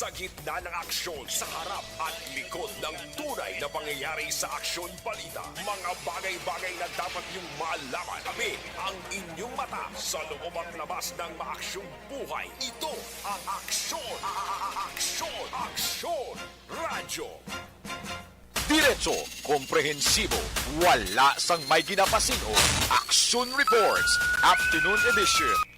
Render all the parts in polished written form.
Sa gitna ng aksyon, sa harap at likod ng tunay na pangyayari sa aksyon balita. Mga bagay-bagay na dapat niyong malaman. Kami ang inyong mata sa loob at labas ng maaksyong buhay. Ito ang Aksyon! Aksyon! Aksyon! Radyo! Diretso, komprehensibo, wala sang may ginapasino. Action Reports, Afternoon Edition.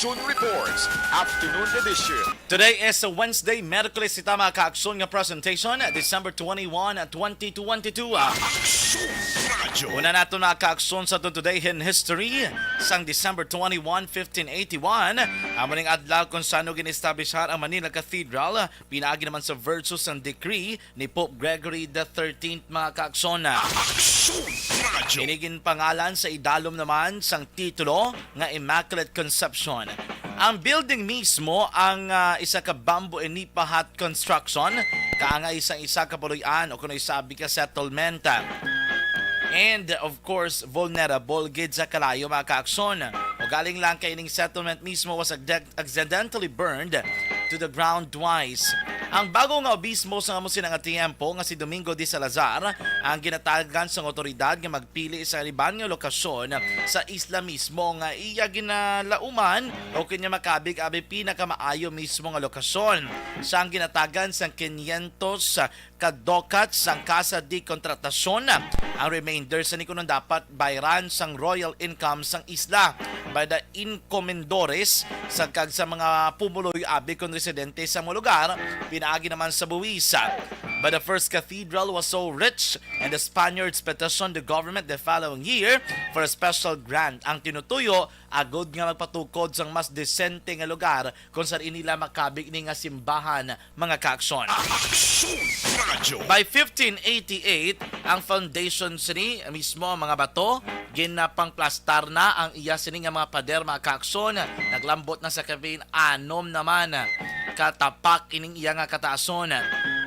Action Reports, Afternoon Edition. Today is a Wednesday, Merkulis ita mga ka-aksyon nga presentation, December 21, 2022. Aksyon! Radyo! Una nato na ka-aksyon sa today in history, sang December 21, 1581. Amaning adlaw kung saan gin-establishar ang Manila Cathedral, pinaagi naman sa versus ang decree ni Pope Gregory XIII mga ka-aksyon. Aksyon! Radyo! Inigin pangalan sa idalom naman sang titulo nga Immaculate Conception. Ang building mismo ang isa ka bamboo and nipa hut construction, kaanga isa ka puloy-an o kuno isabi ka settlement. And of course, vulnerable gid sa kalayo mga ka-aksyon. O galing lang kay ning settlement mismo was accidentally burned to the ground twice. Ang bago nga obispo sa amusin nga tiempo nga si Domingo de Salazar ang ginatagan sa otoridad nga magpili sa liban nga lokasyon sa isla mismo nga iya ginalauman o kanya makabig abi pinakamaayo mismo nga lokasyon. Siya ang ginatagan sa 500 kadokat sang Casa de Contratacion. Ang remainder sa nikunon dapat bayran sang royal income sang isla by the encomendores sa kag sa mga pumuloy abi kon residente sa mga lugar pinaagi naman sa buwisa. But the first cathedral was so rich and the Spaniards petitioned the government the following year for a special grant. Ang tinutuyo agod nga magpatukod sang mas desente nga lugar kung saan inila makabig ni nga simbahan mga ka-aksyon. Aksyon! Radyo! By 1588, ang foundation sini mismo mga bato ginapangplastar na ang iya sini nga mga pader mga ka-aksyon. Naglambot na sa kabin anom naman katapak ining iya nga kataason.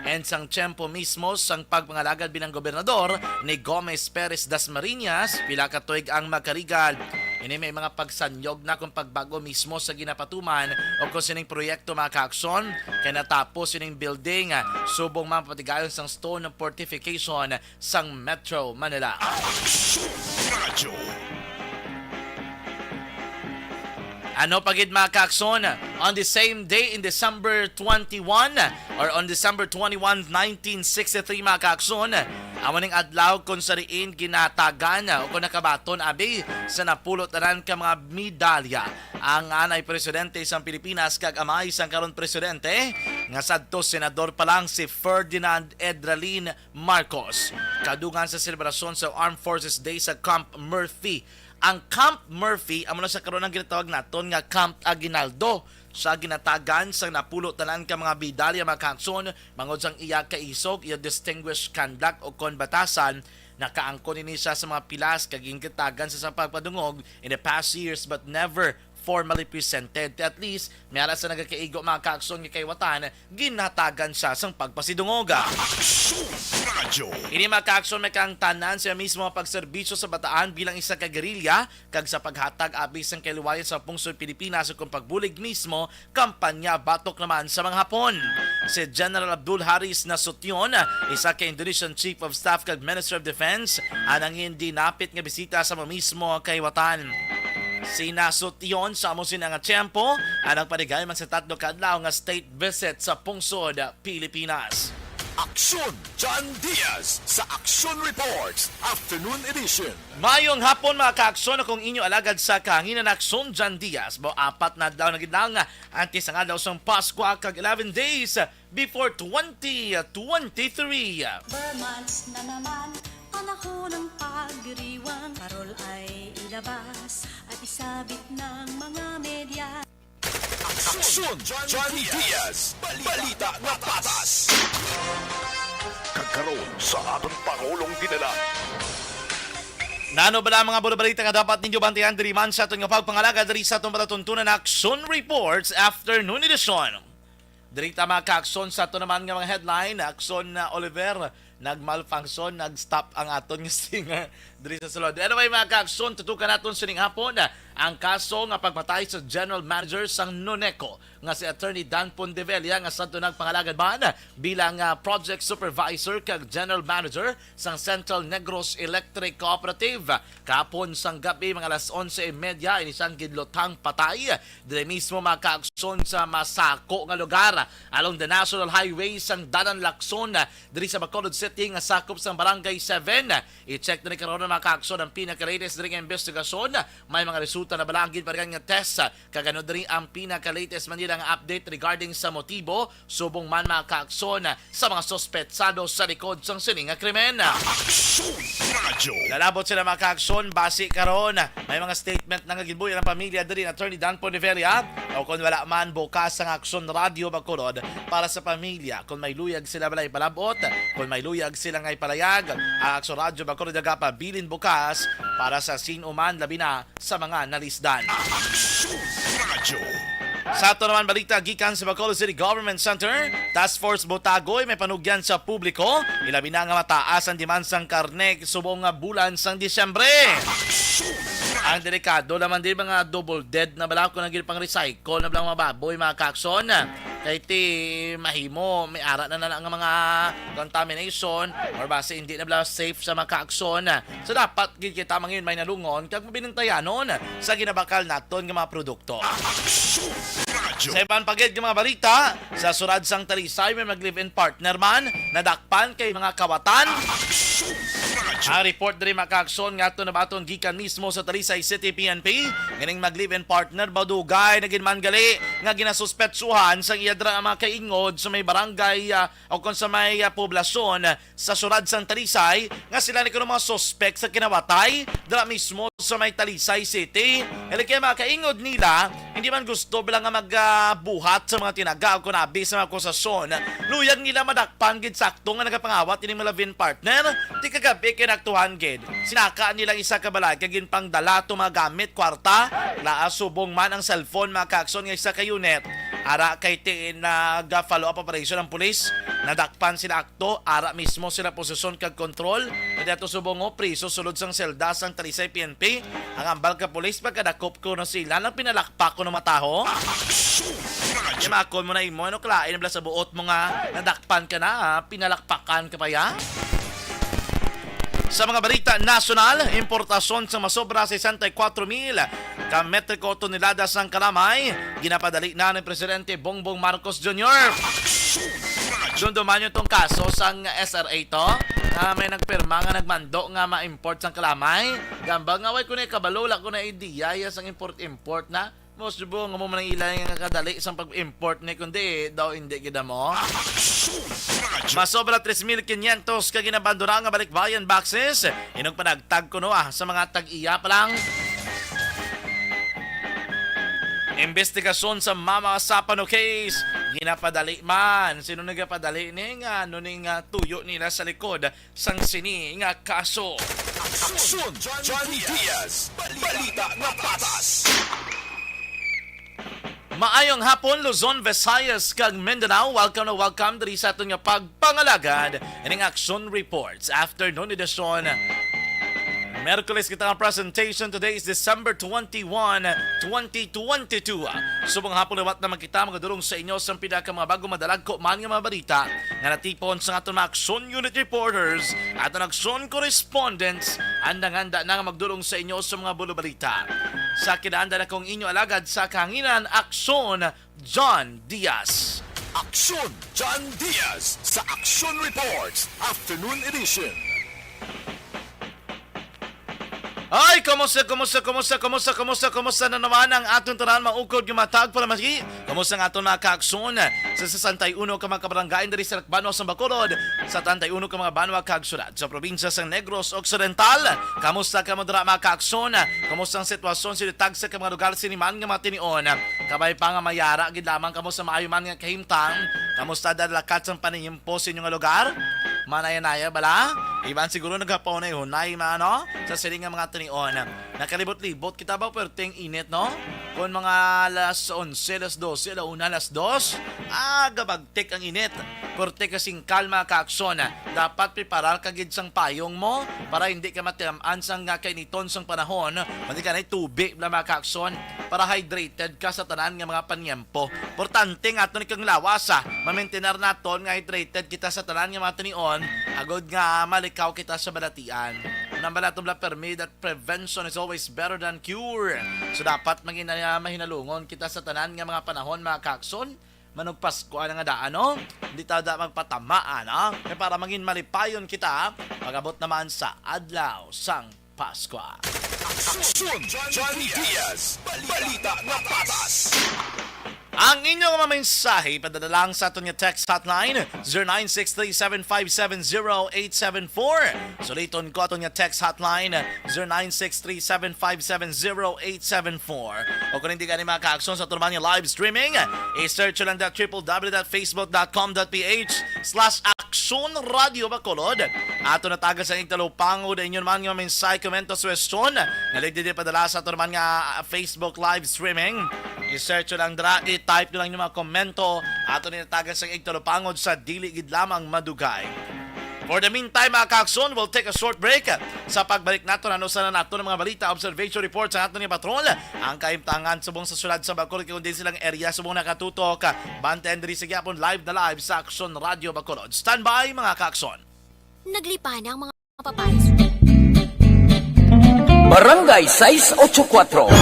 And sang tiyempo mismo sang pagpangalagad bilang gobernador ni Gomez Perez Dasmariñas, pila ka tuig ang magkarigal. Ini may mga pagsanyog na kung pagbago mismo sa ginapatuman o kung sining proyekto mga ka-aksyon kaya natapos sining building subong mapatigayon sang stone fortification sang Metro Manila. Aksyon! Radyo! Ano pagid mga ka-aksyon? On the same day in December 21 or on December 21, 1963 mga ka-aksyon, amoning adlaw kung sariin ginatagan o kung nakabaton abi sa napulutan ka mga medalya ang anay presidente sa Pilipinas kag amay sang karon presidente nga sadto senador pa lang si Ferdinand Edralin Marcos. Kadungan sa selebrasyon sa Armed Forces Day sa Camp Murphy. Ang Camp Murphy, amo na sa karon ang ginatawag naton nga Camp Aguinaldo sa ginatagan sa napulot tanan ka mga bidalya mga ka-aksyon mangod sang iya kaisog, iya distinguished conduct o konbatasan nakaangkon ini siya sa mga pilas kag gingkatagan sa pagpadungog in the past years but never formally presented. At least, may alas na nagkaigo mga ka-aksyon nga kaywatan, ginatagan siya sang pagpasidungoga. Aksyon! Radyo! Ini mga ka-aksyon may kang tanan siya mismo ang pagserbisyo sa bataan bilang isa ka gerilya kag sa paghatag abis ang kaliwayan sa pungsod Pilipinas kung pagbulig mismo kampanya batok naman sa mga Hapon. Si General Abdul Haris Nasution, isa ka Indonesian Chief of Staff kag Minister of Defense, anang hindi napit nga bisita sa mismo kaywatan. Sinasot yon sa amo sina nga tiyempo anang padigay man sa tatlo kadlaw nga state visit sa pungsod Pilipinas. Aksyon John Diaz sa Action Reports Afternoon Edition. Mayong hapon mga ka-aksyon, akong inyo alagad sa kahanginan Aksyon John Diaz. Bo apat na daw na gidang antes nga daw sang Pasko kag 11 days before 2023. Months na naman, panahon ng pagdiriwang. Parol ay ilabas at isabit ng mga media. Aksyon John Diaz. Balita nga patas. Kagkaroon sa atong Pangulong dinala. Nano bala mga bulabalita nga dapat ninyo bantayan diri man sa atong pagpangalaga diri sa atong patatuntunan na Action Reports Afternoon Edition. Diri ta mga ka-aksyon sa ato naman nga mga headline, Aksyon na Oliver nagmalfunction, nag-stop ang aton nga singer diri sa sulod. Anyway mga ka-aksyon, tutukan naton sining hapon ang kaso nga pagpatay sa General Manager sang Noneco nga si Attorney Dan Pondevilla nga sadto nagpangalagad man bilang Project Supervisor kag General Manager sang Central Negros Electric Cooperative. Kapon sang gabi mga alas 11:30 inisang gidlotang patay diri mismo mga ka-aksyon sa Masako nga lugar along the National Highway sang Danan Lacson diri sa Bacolod City nga sakop sang Barangay 7. I-check na ni karon mga ka-aksyon ang pinaka-latest diri nga investigasyon. May mga resulta na balangin pa rin nga test kagano diri ang pinaka-latest man nga update regarding sa motibo subong man mga ka-aksyon sa mga sospetsado sa likod sang sining nga krimen. Lalabot sila mga ka-aksyon base karon may mga statement na gilbuy ang pamilya diri ni Attorney Dan Pondevilla o kung wala man bukas ang Aksyon Radio Bacolod para sa pamilya kung may luyag sila balay palabot kung may luyag sila ngay palayag ang Aksyon Radio Bacolod bilin bukas para sa sino man labi na sa mga nalisdan. Sa ato naman balita gikan sa Bacolod City Government Center, Task Force Botagoy may panugyan sa publiko. Ilabi na nga mataas ang demand sang karne subong nga bulan sang Disyembre. Ang delikado naman din mga double dead na bala ko naging pang recycle na bilang mga baboy mga kakson. Kaya ti mahimo may ara na nga mga contamination or base hindi na bala safe sa mga kakson. So dapat kita mangin may nalungon kag mabinantayanon sa ginabakal naton nga mga produkto. Sa ibang pagid ng mga balita, sa surad sang Talisay may mag-live-in partner man nadakpan kay mga kawatan. Ang report diri makakson nga ato na baton gikan mismo sa Talisay City PNP ganing mag-live-in partner badugay nagin man gali nga ginasuspetsuhan sang iyadra ang mga kaingod sa may barangay o kung sa may poblasyon sa surad sang Talisay nga sila ni kuno mga suspect sa kinawatay dira mismo sa may Talisay City. Eli kay mga kaingod nila hindi man gusto bilang nga magbuhat sa mga tinaga o kunabi sa mga akusasyon. Luyag nila madakpan gid sakto nga nagapangawat ini mga live-in partner di kagabi kinaktuhan gid. Sinaka nila isa ka balay kagin pang dala to mga gamit kwarta naasubong man ang cellphone mga kakson nga isa ka unit. Ara kay tiin nag-follow up operation ng pulis. Nadakpan sila akto, ara mismo sila posisyon kag kontrol. Dato subong priso sulod sang selda sang Talisay PNP. Ang ambal ka pulis pagkadakop ko no sila nang pinalakpak ko no mataho. Imakon mo na imo ano klain bla sa buot mo nga nadakpan ka na pinalakpakan ka pa ya. Sa mga balita nasyonal, importasyon sa masobra 64,000 ka metriko tonelada sang kalamay, ginapadali na ni Presidente Bongbong Marcos Jr. Dunduman yung tong kaso sang SRA to, na may nagpirma nga nagmando nga ma-import sang kalamay. Gambang nga way ko na kabalola ko na idea sang import-import na. Most bo nga mo man ilang nga kadali sang pag-import ni kundi daw hindi gid mo. Masobra 3,500 ka ginabandona nga balikbayan boxes. Inog panagtag ko no sa mga tag-iya pa lang. Investigasyon sa Mama Sapano case ginapadali man. Sino nagapadali ni nga ano ni nga tuyo nila sa likod sang sini nga kaso. Aksyon Johnny Diaz. Balita nga patas. Maayong hapon Luzon, Visayas kag Mindanao. Welcome na welcome diri sa aton nga pagpangalagad ining Action Reports Afternoon Edition. Merkules kita ang presentation. Today is December 21, 2022. Subong hapon liwat naman kita magadulong sa inyo sa pinaka mga bago madalag ko man nga mga balita nga natipon sa aton mga Action Unit Reporters at ang Action Correspondents andang-handa na nga magdulong sa inyo sa mga bulo balita. Sa kinaanda na kong inyo alagad sa kahanginan Aksyon John Diaz. Aksyon John Diaz sa Action Reports Afternoon Edition. Ay, kumusta na naman ang atong tanan maukod yung matag para masi? Kumusta ang atong nakaaksyon sa 61 ka mga kabarangay dari sa Lakbanwa sa Bacolod, sa 31 ka mga banwa kaagsulat sa probinsya sa Negros Occidental? Kamusta ka mo dira mga kaaksyon? Kumusta ang sitwasyon sa ditag sa mga lugar siniman nga matinion? Kabay pa nga mayara gid lamang kamo sa maayo man nga kahimtang. Kamusta dadlakat sang panihimpo sa inyong lugar? Manaya-naya bala? Iban siguro naghapaw na yun na ano? Sa siling nga mga tanion. Nakalibot-libot kita ba perting init, no? Kung mga alas 11, alas 12, alas 1, gabagtik ang init. Porte kasing kalma kaaksyon. Dapat preparar kagid sang payong mo para hindi ka matiamaan sang nga kainiton sang panahon. Hindi ka na tubig na mga kaaksyon para hydrated ka sa tanan nga mga panyempo. Importante nga ito ni kang lawasa. Mamaintenar naton nga hydrated kita sa tanan nga mga tanion. Agod nga malikaw kita sa balatian. Nang balatong la permi that prevention is always better than cure. So dapat maging mahinalungon kita sa tanan nga mga panahon mga kaaksyon. Manong Pasko nga daan, no? Hindi tayo magpatamaan, no? Kaya para maging malipayon kita, pag-abot naman sa adlaw sang Pasko. Aksyon John Diaz, balita na patas. Ang inyong mga mensahe, padadalang sa aton nga text hotline 0963-750-874. Suliton ko aton nga text hotline 0963-750-874. O kung hindi ka ni mga kaaksyon sa aton nga live streaming, i-search lang na www.facebook.com.ph/Aksyon Radio Bacolod. Ato na taga sa Igtalopangod, inyong man nga mensahe, komento, suwestyon. Naligdi padala sa aton nga Facebook live streaming. I-search lang dra, i-type nyo lang yung mga komento ato ninatagan sa Igtalopangod sa dili gid lamang madugay. For the meantime, mga kaakson, we'll take a short break. Sa pagbalik nato, ano sana nato ng mga balita, observation reports sa ato ni Patrol, ang kaimtangan sa buong sa sulad sa Bacolod, kung din silang area sa buong nakatutok, Bante Henry sa Gyapon, live na live sa Action Radio Bacolod. Stand by, mga kaakson. Naglipa na ang mga papayas. Barangay 684.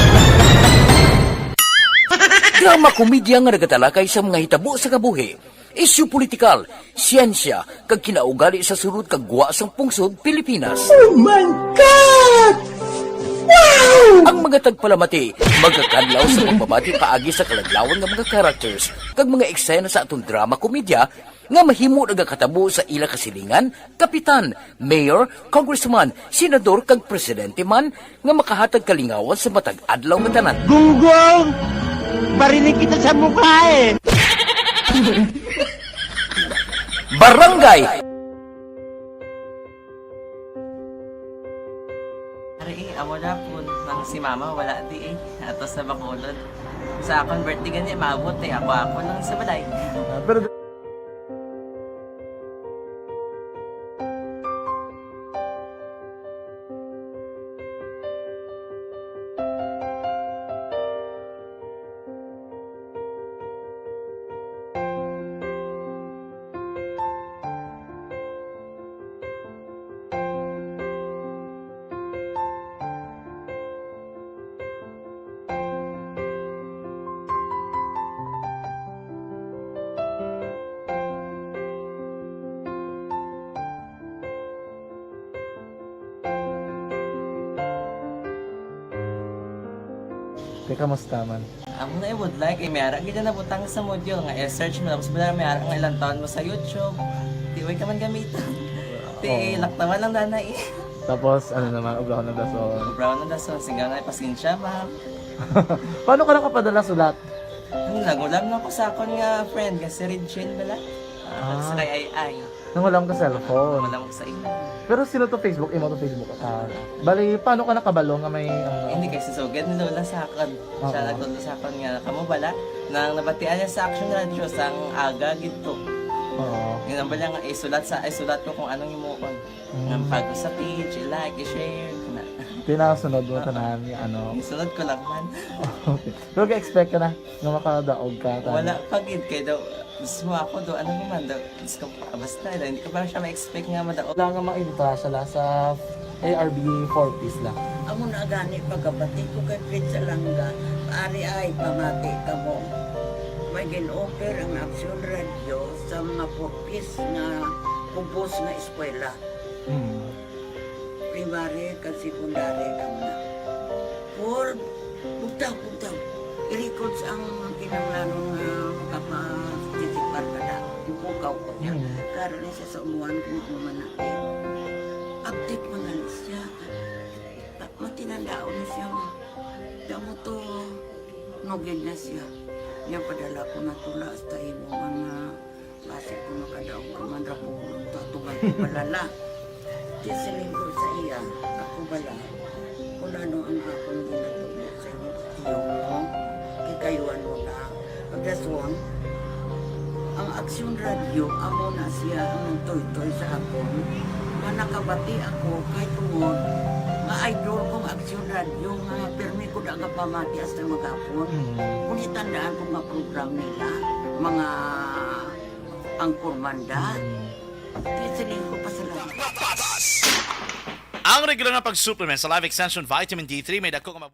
Drama komedya nga nagatalakay sa mga hitabo sa kabuhi. Isyu politikal, siyensya, kag kinaugali sa sulod kag guwa sang pungsod Pilipinas. Oh my God! Wow! Ang mga tagpalamati, magkakadlaw sa pagbabati paagi sa kalaglawan ng mga characters kag mga eksena sa atong drama komedya nga mahimo nagakatabo sa ila kasilingan, kapitan, mayor, congressman, senador kag presidente man nga makahatag kalingawan sa matag adlaw nga tanan. Gunggong! Barinig kita sa mukha eh! Barangay! Ari, amo na po nang si mama wala di eh. Ato sa Bacolod. Sa akong birthday gani, maabot eh. Ako lang sa balay. Pero kamusta man? Amo na would like eh mayara gid na butang sa modyo nga i-search mo tapos bala mayara nga ilang taon mo sa YouTube. Di way ka man gamitan. Ti laktawan lang nanay. Tapos ano naman, ublaw ng dason. Brown na dason singa nga pasensya ma'am. Paano ka nakapadala sulat? Nagulam na ko sa akon nga friend kasi Regine bala. Sa kay ay. Nang walang ka cellphone. Wala mo sa ina. Pero sino to Facebook? Imo to Facebook. Bali, paano ka nakabalo nga may... Hindi kasi sugad ni Lola sa akin. Siya nagtulong sa akin nga kamo bala nang nabatian niya sa Action Radio sang aga gito. Oo. Yun ang bala nga isulat ko kung anong imuon. Nga pag sa page, i-like, i-share. Pinasunod mo tanan yung ano. Isunod ko lang man. Okay. Pero ka-expect ka na na makadaog ka. Wala pagid kay daw. Gusto mo ako do ano naman daw. Gusto ko basta hindi ko pa siya ma-expect nga madaog. Wala nga makita siya sa ARB 4 piece lang. Amo na gani pagkabati ko kay Pizza Langga. Ari ay pamati ka mo. may gin-offer ang Aksyon Radio sa mga purpose nga kumpos nga eskwela. Primary kag secondary kamo na. For bugtaw. I-record sa ang kinanglanon nga makapasisipar ka na. Ipukaw ko niya. Karoon na siya sa umuwan kung umanakin. Update mga siya. Matinandao na siya. Damo to, nugid na siya. Niya padala ko na tula hasta imo mga klase ko nakadaong kamandra po ko tutugan ko balala. Di siling ko sa iya, ako bala. Kung ano ang akong ginatulog sa iyo, tiyo mo, kikayuan mo na. Pagdaswang, ang Aksyon Radio, amo na siya ang toy-toy sa akon. Manakabati ako kahit tungod nga idol kong Aksyon Radio nga permi ko daga pamati hasta magapon. Kung itandaan ko nga program nila, mga angkormanda, tisiling ko pa sila. Ang regular na pag-supplement sa Live Extension Vitamin D3 may dako ka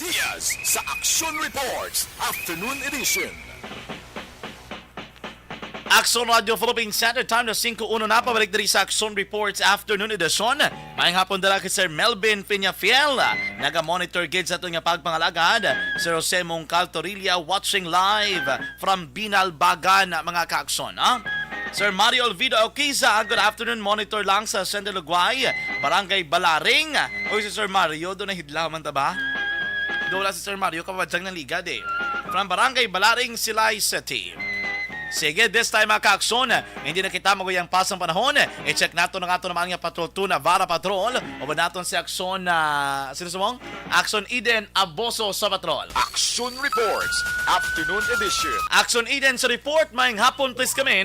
Diaz sa Action Reports Afternoon Edition. Action Radio Philippines Standard Time na 5:01 na pabalik diri sa Action Reports Afternoon Edition. Maayong hapon dala kay Sir Melvin Peñafiel. Naga-monitor gid sa ato nga pagpangalagad. Sir Jose Mongcal Torilla watching live from Binalbagan mga ka-aksyon. Sir Mario Olvido Oquiza, good afternoon. Monitor lang sa Sende Luguay, Barangay Balaring. O si Sir Mario, doon na hidlaman ta ba? Doon si Sir Mario, kapadyang ng ligad eh. From Barangay Balaring, Silay City. Sige, this time mga ka-aksyon, hindi na kita maguyang pasang panahon. I-check nato na nga naman nga Patrol 2 na Vara Patrol. O ba natin si Aksyon na, sino sumong? Aksyon Eden Aboso sa Patrol. Action Reports Afternoon Edition. Aksyon Eden sa report, maing hapon please kami.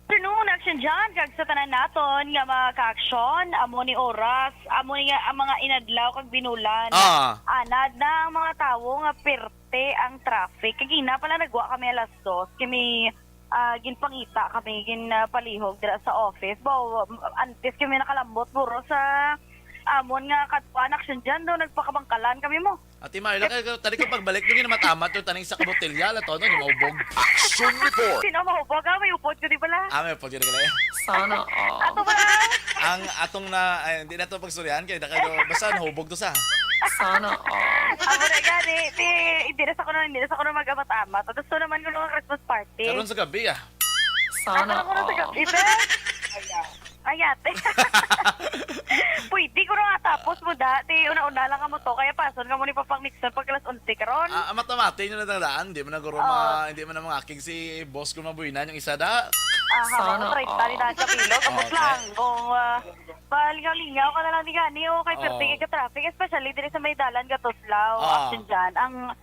Afternoon, action dyan. Kag sa tanan naton nga mga ka-aksyon, amo ni oras, amo ni ang mga inadlaw kag binulan. Anad na ang mga tawo nga perte ang traffic. Kagina pala nagwa kami alas 2. Kami ginpangita kami ginpalihog dira sa office. Bo antes kami nakalambot buro sa amon nga katuan action dyan daw nagpakabangkalan kami mo. Ati Marla, tadi ko pagbalik doon na matama to taning sa kabotelya la to no maubog. Action Report. Sino mahubog ha? May upod ko di bala. May po diri kala. Sana Ato ba? Ang atong na hindi na to pagsuryan kay da kayo basta nahubog to sa. Sana Amo na gani, hindi na sa kuno mag-amat-amat. Tapos to naman ko ng Christmas party. Karon sa gabi Sana Ako na sa gabi, be. Ayate. Pwede ko na nga tapos mo dati. Una-una lang ka mo to. Kaya pason ka mo ni Papang Nixon pag alas 11 karon. Matamati nyo na tandaan, hindi mo na guro hindi mo na mga aking si boss ko mabuhinan yung isa da. Sana. 30 ni Nasa Pilo. Kapos Okay. lang. Kung palingaw-lingaw ka na lang ni Gani o kay Perting ka traffic. Especially din sa may dalan ka Toslaw. Action dyan. Ang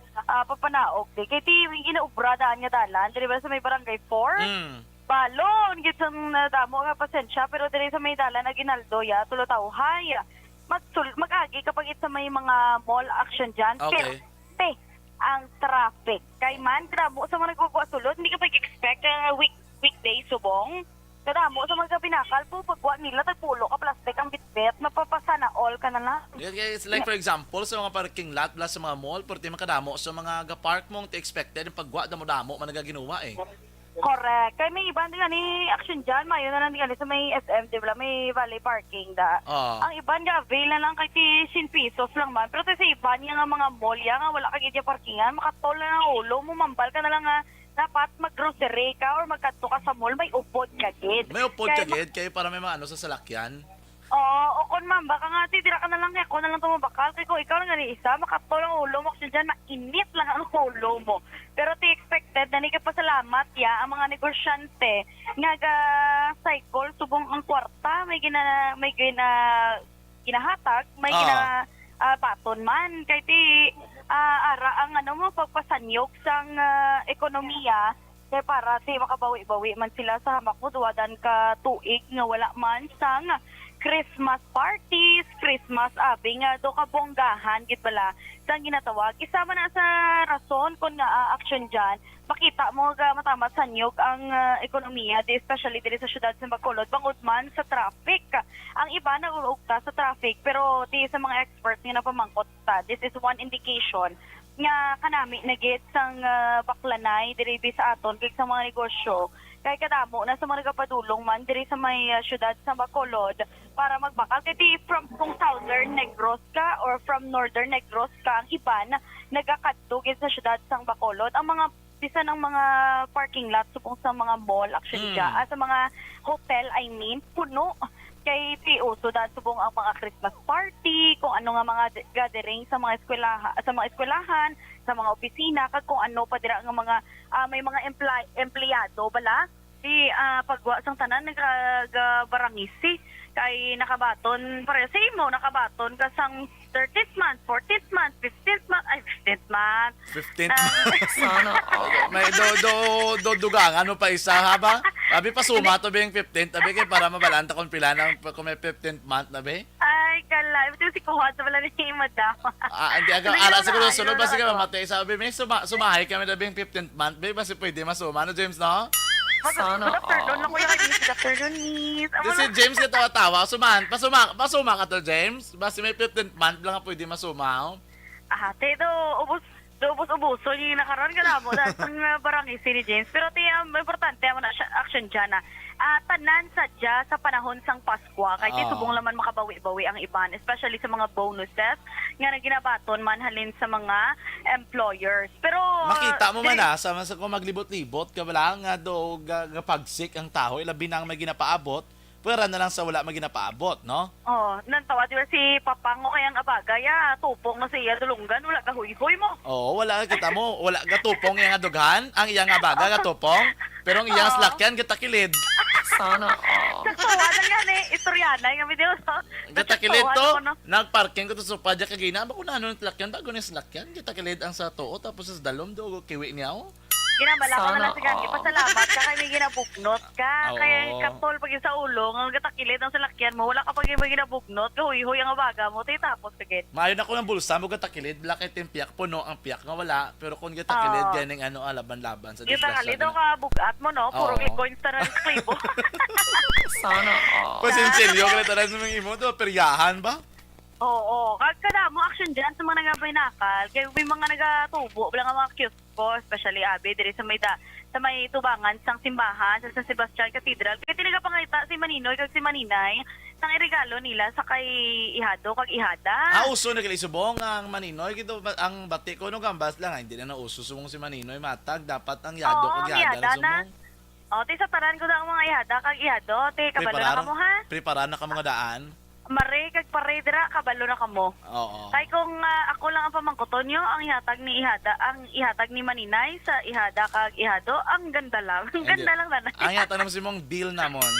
papanaog. Kaya ti ginaubra daan nga dalan. Di ba sa may barangay 4? Balon, gitsang damo nga pasensya, pero diri sa may dalan na Ginaldo, ya, tulotawhay. Mag-agi kapag sa may mga mall action dyan. Okay. Pero, ang traffic. Kay man, kadamo sa mga nagkukuha sulod, hindi ka pag-expect weekday subong. Kadamo sa mga pinakal po, pagkuha nila, tagpulo ka, plastic ang bitbit, mapapasa na all ka na lang. It's like for example, sa mga parking lot plus sa mga mall, pwede makadamo sa mga ga-park mong expected, yung pagwa damo-damo, managaginawa Correct. Kaya may iba din ni action dyan, mayo na lang din sa may SM, di ba? May valet parking da. Ang iba nga, avail na lang kay 10 pesos lang man. Pero sa iba niya nga mga mall, ya nga wala kang idya parkingan, makatol na ng ulo, mumambal ka na lang nga, dapat mag-grocery ka or magkadto ka sa mall, may upod ka gid. May upod ka gid, kayo para may mga sa salakyan. O kon ma'am, baka nga titira ka na lang, ako na lang tumabakal. Kaya kung ikaw na nga ni isa, makatol ang ulo mo kasi dyan, mainit lang ang ulo mo. Pero ti expected, na ka pasalamat ya, ang mga negosyante, nga cycle, subong ang kwarta, may ginahatag, may baton man. Kaya ti, ara ang pagpasanyog sang ekonomiya, kaya para ti makabawi-bawi man sila sa hamak mo, duwadan ka tuig nga wala man sang Christmas parties, Christmas abing do kabonggahan gid bala sang ginatawag. Isama na sa rason kung nga action dyan, makita mo ga matamat sanyog ang ekonomiya, especially diri sa syudad sa Bacolod, bangod man sa traffic. Ang iba nag-uugta sa traffic, pero di sa mga experts nga napamangkot ta, this is one indication nga kanami nagit sang baklanay diri sa aton kay sa mga negosyo. Kay kadamo na sa mga nagapadulong man diri sa may syudad sa Bacolod para magbakal. Kaya kung Southern Negros ka or from Northern Negros ka, ang iban nagakadtugid sa syudad sa Bacolod. Ang mga bisa ng mga parking lot supong sa mga mall actually sa mga hotel puno. Kay uso dahil subong ang mga Christmas party, kung ano nga mga gathering sa mga eskwelahan, sa mga opisina, kag kung ano pa dira nga mga may mga empleyado bala di pagwa sang tanan nagabarangisi kay nakabaton para sa imo nakabaton ka sang 13th month, 14th month, 15th month, 15th month. 15th month. Sana. May dugangan mo pa isa haba? Sabi pa suma to bing 15th, sabi kay para mabalanta kung pila na kung may 15th month na be. Ay, kalay. Ito si kuha sa wala ni madam. Hindi ala siguro sulod basi ka mamatay sabi may sumahay kami na bing 15th month be basi pwede masuma no James no? Sana. Good afternoon lang kuya kay good afternoon miss. Si James ka tawa-tawa, pasuma ka to James. Basi may 15th month lang pwede masuma. Te do ubos-ubuso yung nakaroon ka na mo sa barangay ni James. Pero importante mo na action dyan na tanan sadya sa panahon sang Pasko. Kahit subong laman makabawi-bawi ang iban, especially sa mga bonuses nga na ginabaton man halin sa mga employers. Pero makita mo man sa kung maglibot-libot ka lang nga do pagsik ang tahoy labi nang may ginapaabot. Pwera na lang sa wala maginapaabot, no? Nantawa di ba si Papango kayang abagay, tupong na siya dulunggan, wala ka huy-huy mo. Wala kita mo, wala gatupong yang adughan, ang iyang abaga gatupong, pero ang iyang slakyan gatakilid. Sana Nagtawa lang yan istoryana yung video. Gatakilid to, nagparking ko to sa padya kagina, bako na ano yung slakyan, bago na yung slakyan, gatakilid ang sa tuo, tapos sa dalom do kiwi niya. Ginamala ko na lang sa gani. Pasalamat ka kay may ginabugnot ka. Oo. Kaya katol pag sa ulo, ang gatakilid ang salakyan mo, wala ka pag may ginabugnot, huy-huy ang abaga mo, tayo tapos kagit. Mayon ako ng bulsa mo gatakilid, lakit yung piyak puno ang piyak nga wala, pero kung gatakilid ganing ano laban-laban sa Yung disgrasya. takali daw ka bugat mo, no? Puro Oo. coins na rin klibo. Pasinsilyo, ganito na sa mga imo to, peryahan ba? Oo. Kada mo, action dyan sa mga nagabay nakal. Kaya may mga nagatubo, wala nga mga kiosko, especially Abe, diri sa may tubangan sang simbahan sa San Sebastian Cathedral. Kaya tinagapangita si Maninoy kag si Maninay sang irigalo nila sa kay Ihado kag Ihada. Uso na kalisubong ang Maninoy, kito ang bati ko no gambas lang, hindi na uso sumong si Maninoy matag, dapat ang yado Oo, kag ang yada Ihada na na. sumong. Te sa taran ko na ang mga Ihada kag Ihado. Te, kabalo na kamo ha? Prepara na ka mga daan. Mare kag pare dira, kabalo na kamo. Oo. Kay kung ako lang ang pamangkoton nyo, ang ihatag ni Ihada, ang ihatag ni Maninay sa Ihada kag Ihado, ang ganda lang. Ang ganda lang na. Ang yata naman si mong bill namon.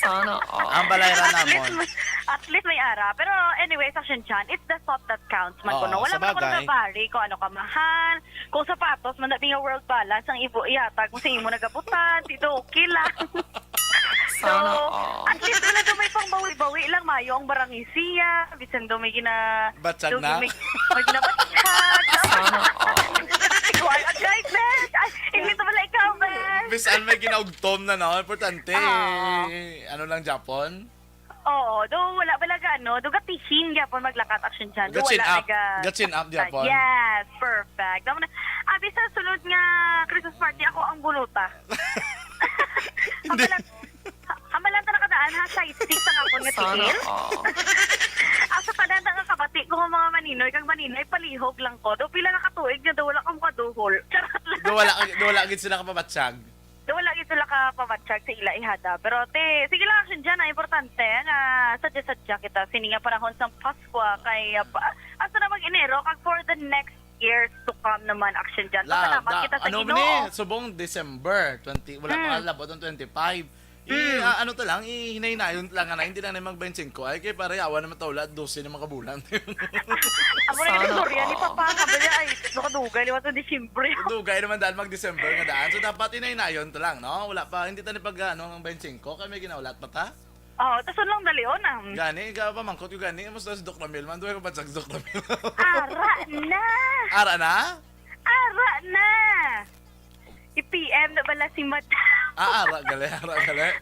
Ang balayran namon. At least may ara. Pero anyway, Action Chan, it's the thought that counts man ko. Oo, No? Wala man ako sabagay. nagabari kung ano ka mahal. Kung sapatos, man nga world balance, ang ihatag mo sa imo nagabutan, dito okay lang. So, at least wala daw may pang bawi-bawi lang, mayo ang barangisiya, bisan daw may Batsag na? May ginabatsag. Ikaw ay excitement! Ay, hindi ito pala ikaw, Ben! Bisan may ginaugtom na no, importante. Ano lang Japon? Oo, do wala balaga ano, do gatihin gyapon maglakat action dyan. Do Gatsin wala up. Gatsin up Japon. Yes, perfect. Damo na. Abi sa sunod nga Christmas party ako ang buluta. Hindi. Hamalan ta nakadaan ha side stick sa ngapon nga tigil. Asa kada nga kabati ko mga Maninoy kag Maninay palihog lang ko. Do pila na katuig nga do wala kang kaduhol. Charot lang. Do wala gid sila kapabatsag. Wala gid sila ka pamatsyag sa ila ihada. Pero te, sige lang action dyan, importante nga sadya-sadya kita sini nga panahon sa Pasko kay asa na mag-Enero kag for the next years to come naman action dyan. Salamat kita sa ano Ginoo. ni subong December 20 wala pa labot ng 25. Ano to lang, hinay-nayon lang na, hindi lang na mag-25 ko. Ay, kaya para yawa naman tawla, 12 na mga bulan. Amo na yung istorya ni Papa, sabi niya, ay, nakadugay, liwat sa Disyembre. Dugay naman dahil mag-December nga daan. So, dapat hinay-nayon to lang, no? Wala pa, hindi tayo pag, ang 25 ko, kaya may ginaulat pa ta. Oo, tapos lang dalion ah. Gani, ikaw pa mangkot yung gani, mas si Dr. Milman, duwe ko ba sa Dr. Milman? Ara na! Ara na? Ara na! I-PM na bala si Madam. Ara, gali.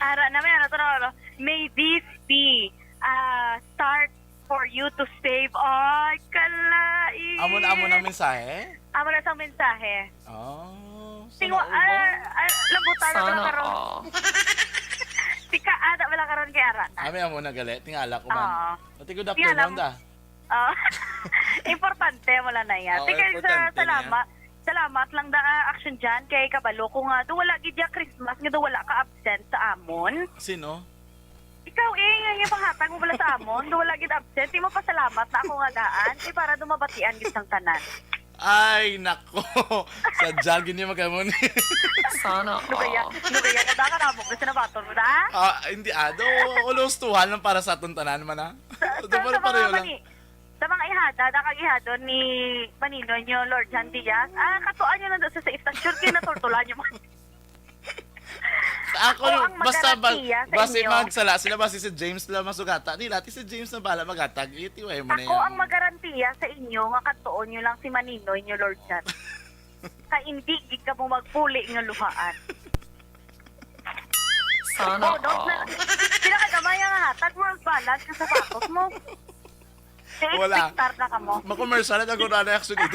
Ara na, may ano to na, may this be start for you to save. Ay, kalai! Amo na mensahe? Amo na sa mensahe. Oh. Tingwa, labutan na pala karon. Tika, ada pala karon kay Ara. Amo na gali, tingala ko man. Pati ko Dr. Tingala Milman da. Importante, wala na yan. Oo, Tika, importante salamat lang da action dyan kay Kabalo. Kung do wala gidya Christmas, nga do wala ka absent sa amon. Sino? Ikaw nga panghatag mo pala sa amon, do wala gid absent. Di mo pasalamat na ako nga daan, para dumabatian gid sang tanan. Ay, nako. Sadya gini magkamon. Lugaya ka da ka na mo, kasi nabaton mo da? Hindi do ulustuhan lang para sa atong tanan man ha. Do para pareho lang. Sa mga ihada, nakag-ihado ni Manino nyo, Lord Jan Diaz, katuan nyo na doon sa istasyon, kinatortulan nyo. Ako, ang basta magarantiya sa basta inyo. magsala sila, basta si James lang masugata. Di lati si James na bala magatag. Itiway mo na yan. Ako ang magarantiya sa inyo, nga katuon nyo lang si Manino nyo, Lord Jan. Hindi ka mo magpuli ng luhaan. Sana sila kagamay ang hatag, world balance ka sa patos mo. Wala. Start na ka mo. Makomersyal na ako na reaction dito.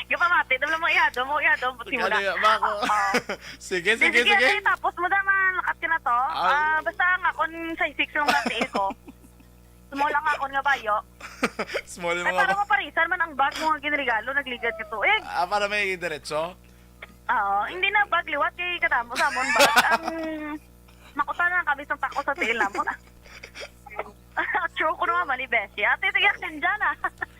Gapamati, dami mo ihado mo, simula. Sige. Tapos mo naman, lakat ka na to. Basta nga, kung size 6 lang natin ko. Small lang ako nga bayo. Small Ay, mga parang maparisan man ang bag mo nga ginregalo, nagligad ka to. para may diretso? Oo, hindi na bag liwat kay katamo sa amon bag. Ang makuta na kami sa tako sa tiil namon. True ko naman, mali Bessie. Ate, tiyak din dyan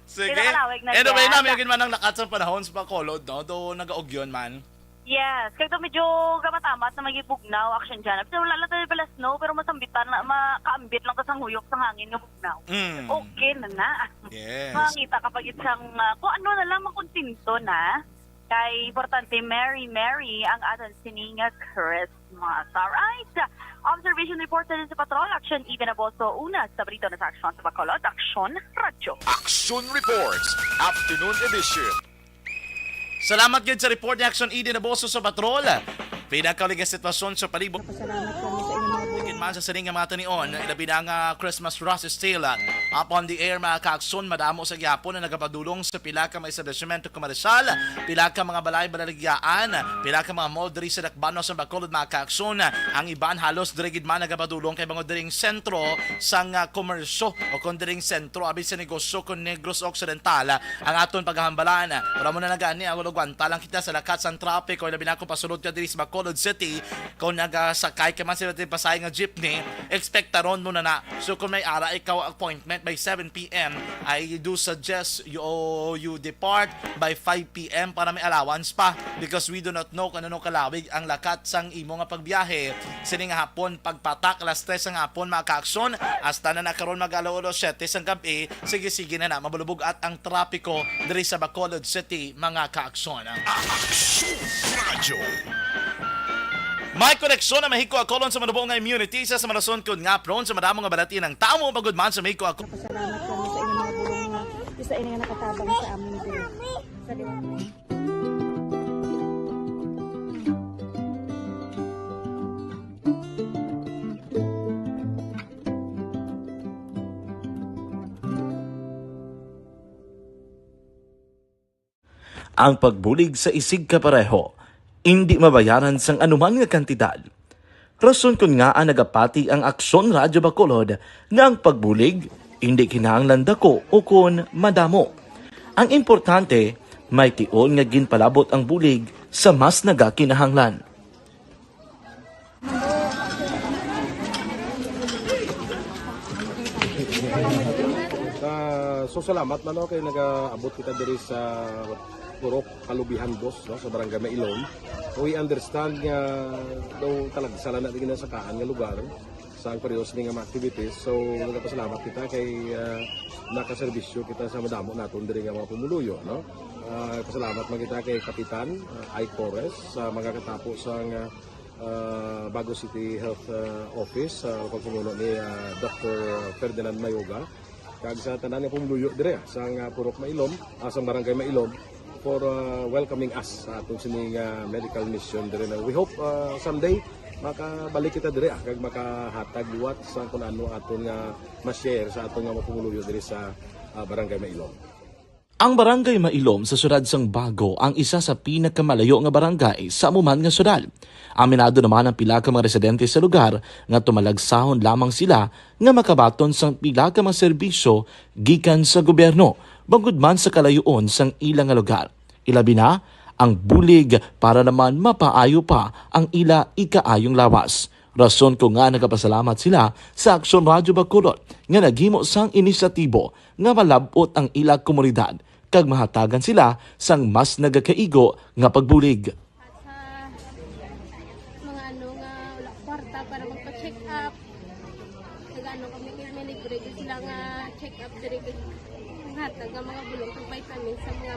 Sige. Pinakalawig na Anyway, dyan. namin yun man ang lakat sa panahon sa pakolod, no? Do nag-augyon man. Yes, kaya ito medyo gamatamat na magibugnaw action dyan. Pero wala lang tayo pala snow, pero masambitan na, makaambit lang ka sa huyok sa hangin ng bugnaw. Okay na na. Yes. Makakita kapag isang, kung ano na lang makontinto na, kay importante Merry ang aton sininga Christmas. Alright, observation report din sa Patrol, Action Even Aboso, una sa Brito na sa Action sa Bacolod, Action Radyo. Action Reports, Afternoon Edition. Salamat gid sa report ni Action Eden Aboso sa Patrol. Pinakaulig nga sitwasyon sa palibot. Tigin man sa sining nga mga tanion, ilabi na nga Christmas rush is still up on the air mga kaakson, madamo sa gyapon na nagapadulong sa pila ka mga establishmento komersyal, pila ka mga balay balaligyaan, pila ka mga mall diri sa Dakbanos sa Bacolod mga kaakson. Ang iban halos diri gid man nagapadulong kay mga diring sentro sang komersyo o kon diring sentro abi sa negosyo kon Negros Occidental ang aton paghahambalan. Ora mo na nagani ang lugwanta lang kita sa lakat sang traffic o ilabi na ko pasulod ka diri sa Bacolod City kung nagasakay ka man sa pasay nga jeepney, expectaron mo na. So kung may ara ikaw appointment by 7 p.m. I do suggest you depart by 5 p.m. para may allowance pa because we do not know kung ano kalawig ang lakat sang imo nga pagbiyahe. Sining hapon pagpatak alas 3 ang hapon mga kaakson hasta na nakaroon mag-alaw 7 sang gabi, sige na mabulubog at ang trapiko diri sa Bacolod City mga kaakson. Action Radio. May koneksyon na mahiko akolon sa manubong nga immunity sa malason kun nga prone sa madamo nga balati ng tao pagod man sa mahiko ako. Pasalamat kami sa inyong mga bulong nga isa ini nga nakatabang sa amin din. Sa ang pagbulig sa isig kapareho, hindi mabayaran sang anuman nga kantidad. Rason kun nga ang nagapati ang Aksyon Radyo Bacolod nga ang pagbulig, hindi kinahanglan dako o kun madamo. Ang importante, may tion nga ginpalabot ang bulig sa mas nagakinahanglan. So salamat na kay nag-abot kita diri sa Purok Kalubihan Boss no, sa Barangay Mailom. We understand nga daw talaga sala na din sa kaan nga lugar sa periyos ni nga mga activities. So nagapasalamat kita kay nakaserbisyo kita sa madamo naton diri nga mga pumuluyo no. Pasalamat man kita kay Kapitan I. Torres sa mga katapos sang Bago City Health Office sa pagpumuno ni Dr. Ferdinand Mayoga kag sa tanan nga pumuluyo diri sa Purok Mailom, sa Barangay Mailom for welcoming us sa atong sining medical mission diri na. We hope someday makabalik kita diri kag makahatag liwat sa kun ano aton nga ma-share sa aton nga mapumuluyo diri sa Barangay Mailom. Ang Barangay Mailom sa syudad sang Bago ang isa sa pinakamalayo nga barangay sa amuman nga syudad. Aminado naman ang pila ka mga residente sa lugar nga tumalagsahon lamang sila nga makabaton sang pila ka mga serbisyo gikan sa gobyerno bangod man sa kalayoon sang ilang nga lugar. Ilabi na ang bulig para naman mapaayo pa ang ila ikaayong lawas. Rason ko nga nagapasalamat sila sa Aksyon Radyo Bacolod nga naghimo sang inisyatibo nga malabot ang ila komunidad kag mahatagan sila sang mas nagakaigo nga pagbulig. mga ano nga wala kwarta para magpa-check up. Nagano kami libre sila nga check up diri hatag ang mga bulong kag vitamin sa mga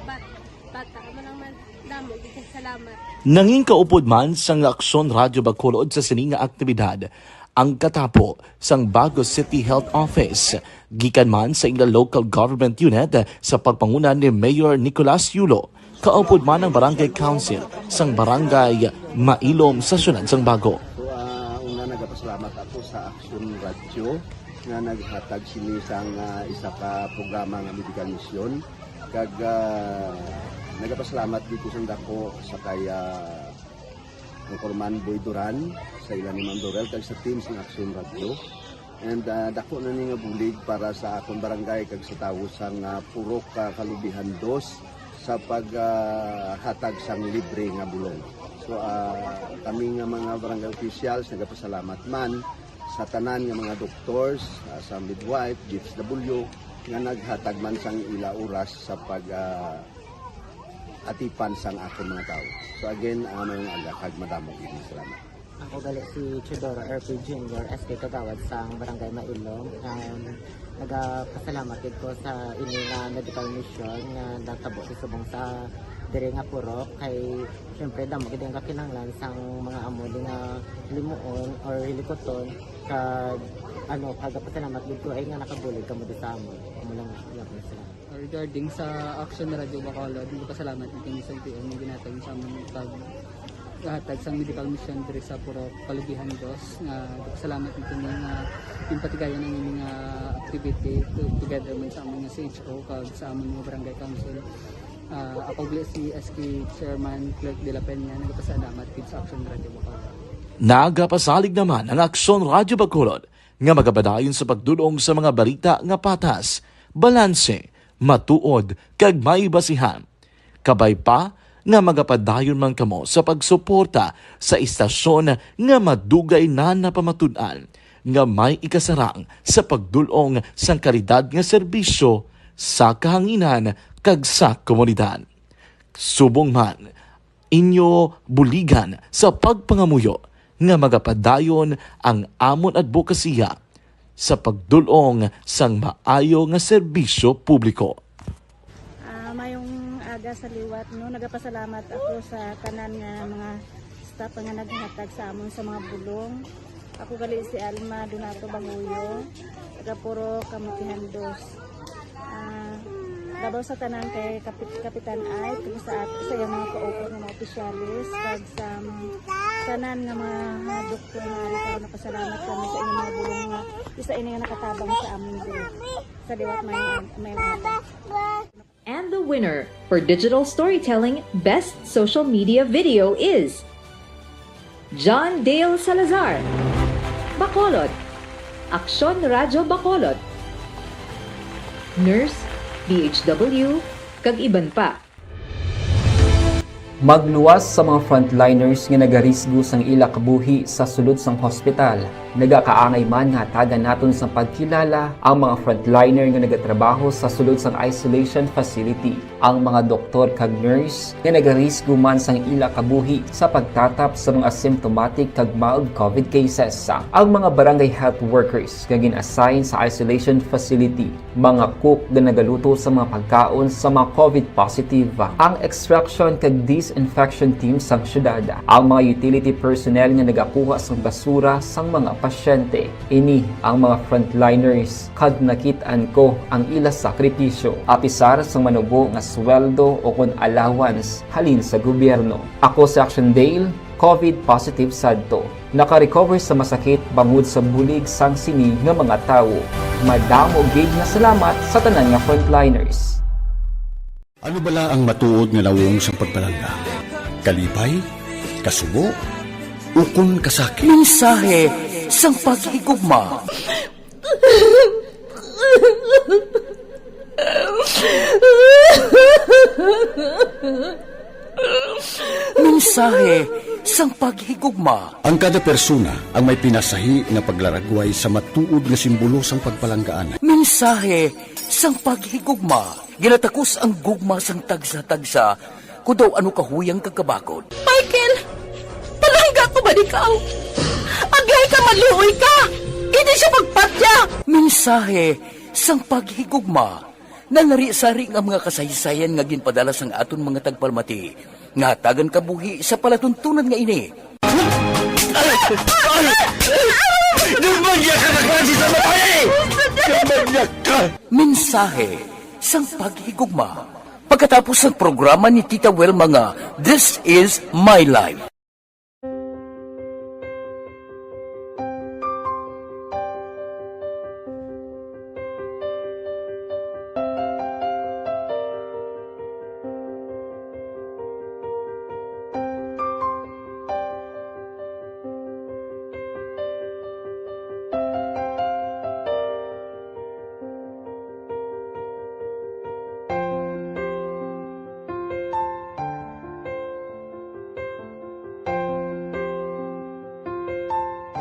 bata man naman damo gid salamat. Nanging kaupod man sang Aksyon Radyo Bacolod sa sining nga aktibidad ang katapo sang Bago City Health Office gikan man sa ila local government unit sa pagpangunan ni Mayor Nicolas Yulo. Kaupod man ang Barangay Council sang Barangay Mailom sa syudad sang Bago. So una nagapasalamat ako sa Aksyon Radio nga naghatag sini sang isa ka programa nga medical mission kag nagapasalamat dito sa dako sa kaya ang Corman Boy Duran sa ilan ni Ma'am Dorel kag sa team sa Aksyon Radio. And dako na ni nga bulig para sa akong barangay kag sa tawo sang Purok Kalubihan 2 sa paghatag sang libre nga bulong. So kami nga mga barangay officials nagapasalamat man sa tanan nga mga doctors, sa midwife, DFW nga naghatag man sang ila oras sa pag atipan sang akong mga tao. So again, mga agakag madamo gid salamat. Ako gali si Chidoro RP Jr. SK Kagawad sa Barangay Mailom. Nagapasalamat ko sa ini nga medical mission nga natabo sa subong sa diri nga purok kay syempre damo gid ang kakinahanglan sang mga amo di nga limuon or hilikoton kag kagapasalamat gid ko ay nga nakabulig kamo di sa amon. Amo lang sila. Regarding sa Action Radio Bacolod, hindi pa salamat ng Kinisang PM na ginatag sa aming paghatag sa medical mission diri sa Purok Kalubihan Dos. Salamat dito nga yung patigayan ng aming activity together man sa aming CHO kag sa aming mga barangay council. Ako si SK Chairman Clerk de la Peña, nagpasalamat dito sa Action Radio Bacolod. Nagapasalig naman ang Aksyon Radio Bacolod nga magabadayon sa pagdulong sa mga balita nga patas, balanse, matuod, kag may basihan. Kabay pa nga magapadayon man kamo sa pagsuporta sa istasyon nga madugay na napamatud-an nga may ikasarang sa pagdulong sang kalidad nga serbisyo sa kahanginan kag sa komunidad. Subong man, inyo buligan sa pagpangamuyo nga magapadayon ang amon advokasya sa pagdulong sang maayo nga serbisyo publiko. Mayong aga sa liwat, no, nagapasalamat ako sa tanan nga mga staff nga naghatag sa amon sa mga bulong. Ako gali si Alma Donato Banguyo, taga Puro Kamutihan Dos. Dabaw sa tanan kay Kapitan Ay, kung sa yung mga ka-open ng mga opisyalis, kag sa tanan nga mga doktor nga rin karon napasalamat kami sa inyong mga bulong nga isa ini nga nakatabang sa amin dito. Sa liwat may mga. And the winner for Digital Storytelling Best Social Media Video is John Dale Salazar, Bacolod, Aksyon Radio Bacolod, Nurse, DHW, kag iban pa. Magluwas sa mga frontliners nga nagarisgo sang ila kabuhi sa sulod sang hospital. Nagakaangay man nga hatagan naton sa pagkilala ang mga frontliner nga nagatrabaho sa sulod sang isolation facility. Ang mga doktor kag nurse nga nagarisgo man sang ila kabuhi sa pagtatap sa mga asymptomatic kag mild COVID cases. Ang mga barangay health workers nga gin-assign sa isolation facility, mga cook nga nagaluto sa mga pagkaon sa mga COVID positive, ang extraction kag disinfection team sang syudad, ang mga utility personnel nga nagakuha sang basura sang mga pasyente. Ini ang mga frontliners kag nakit-an ko ang ila sakripisyo apisar sang manubo nga sweldo o kun allowance halin sa gobyerno. Ako si Action Dale, COVID positive sadto. Naka-recover sa masakit bangod sa bulig sang sini nga mga tawo. Madamo gid nga salamat sa tanan nga frontliners. Ano bala ang matuod nga lawong sa pagpalangga? Kalipay? Kasubo? Ukon kasakit? Mensahe sang paghigugma. Mensahe sang paghigugma. Ang kada persona ang may pinasahi nga paglaragway sa matuod nga simbolo sang pagpalanggaan. Mensahe sang paghigugma. Ginatakos ang gugma sang tagsa-tagsa kung daw ano kahuyang kagkabakod. Michael! Palangga ko ba di ka? Agay ka, maluoy ka! Hindi siya magpatya! Mensahe sang paghigugma. Nanari-sari nga mga kasaysayan nga ginpadala sang aton mga tagpalmati. Nga tagan kabuhi sa palatuntunan nga ini. Dumagyak ka na klase sa matay! Dumagyak ka! Mensahe sang paghigugma. Pagkatapos ng programa ni Tita Welma nga, This is My Life.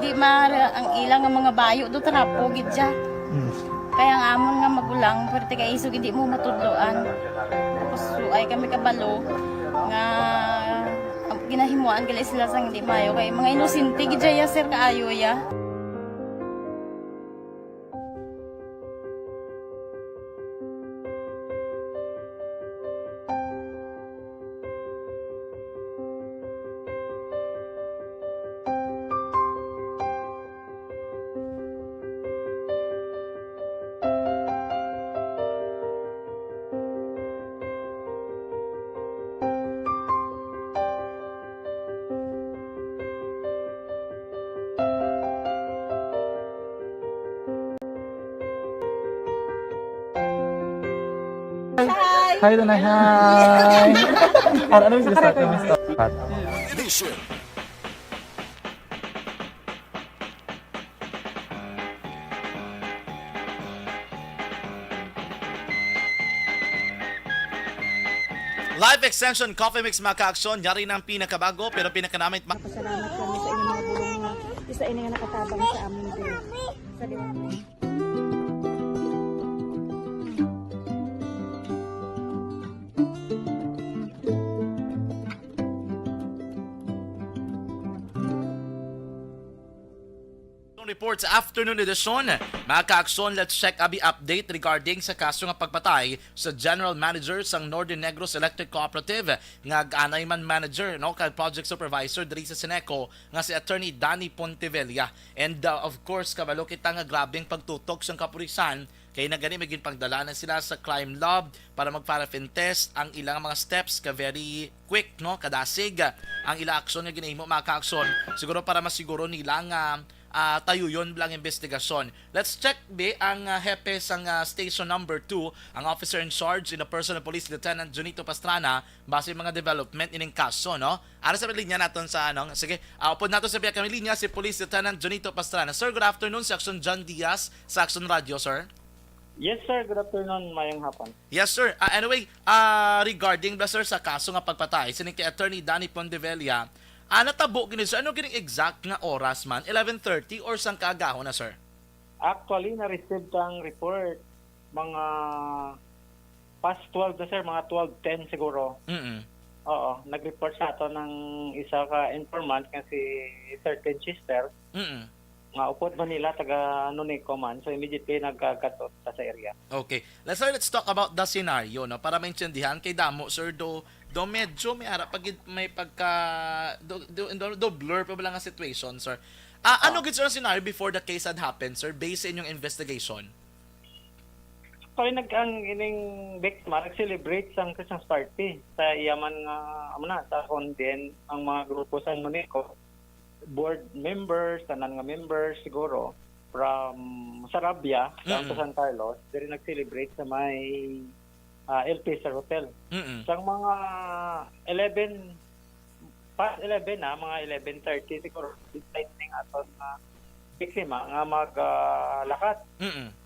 Di mara ang ilang nga mga bayo do tarapo gid siya. Kaya nga amon nga magulang pwerte kay isog hindi mo matudloan. Tapos suay kami kabalo nga ginahimuan gali sila sang hindi mayo kay mga inosente gid ya sir kaayo ya. Hi, Tanay. Hi. Ano yung start na start? Edition. Live extension coffee mix mga ka-aksyon. Yari ng pinakabago pero pinakanamit. Pasalamat kami sa inyong mga bulong nga isa ini nga nakatabang sa amin din. Sa liwanag. Reports afternoon edition. Mga ka-aksyon, let's check abi update regarding sa kaso nga pagpatay sa General Manager sang Northern Negros Electric Cooperative nga ganay man manager no kay project supervisor diri sa Seneco nga si Attorney Danny Pontevilla. And of course kabalo kita nga grabeng pagtutok sang kapulisan kay nagani maging pagdala na sila sa crime lab para mag-paraffin test ang ilang mga steps ka very quick no kadasig ang ilang aksyon nga ginahimo mga ka-aksyon siguro para masiguro nila nga tayo yun lang investigasyon. Let's check ang hepe sang station number 2, ang officer in charge in the person of Police Lieutenant Junito Pastrana base mga development ining kaso, no? Ara sa linya naton sa sige, upod nato sa biya kami linya si Police Lieutenant Junito Pastrana. Sir, good afternoon, Section John Diaz, sa Action Radio, sir. Yes, sir. Good afternoon, mayang hapon. Yes, sir. Anyway, regarding ba, sir, sa kaso nga pagpatay, sining kay Attorney Danny Pontevilla, natabo gini sir, ano gining exact nga oras man? 11:30 or sang kaagahon na, sir? Actually, na-receive kang report mga past 12 na, sir, mga 12:10 siguro. Oo, nag-report sa ato ng isa ka informant kasi certain Chester. Nga upod Manila taga Nonico man, so immediately nagkagatot sa area. Okay. Let's talk about the scenario, no, para maintindihan kay damo, sir, do medyo may ara pag may pagka do blur pa ba lang ang situation, sir. Ano gid sir ang scenario before the case had happened, sir, based in yung investigation? So ang ining biktima nag-celebrate sang Christmas party sa iyaman nga sa Honden ang mga grupo sa Nonico. Board members, tanan nga members siguro from Sarabia down to San Carlos, diri nag-celebrate sa may LP sa hotel. Sa mga 11 past 11 mga 11:30 siguro lightning aton nga biktima nga maglakat.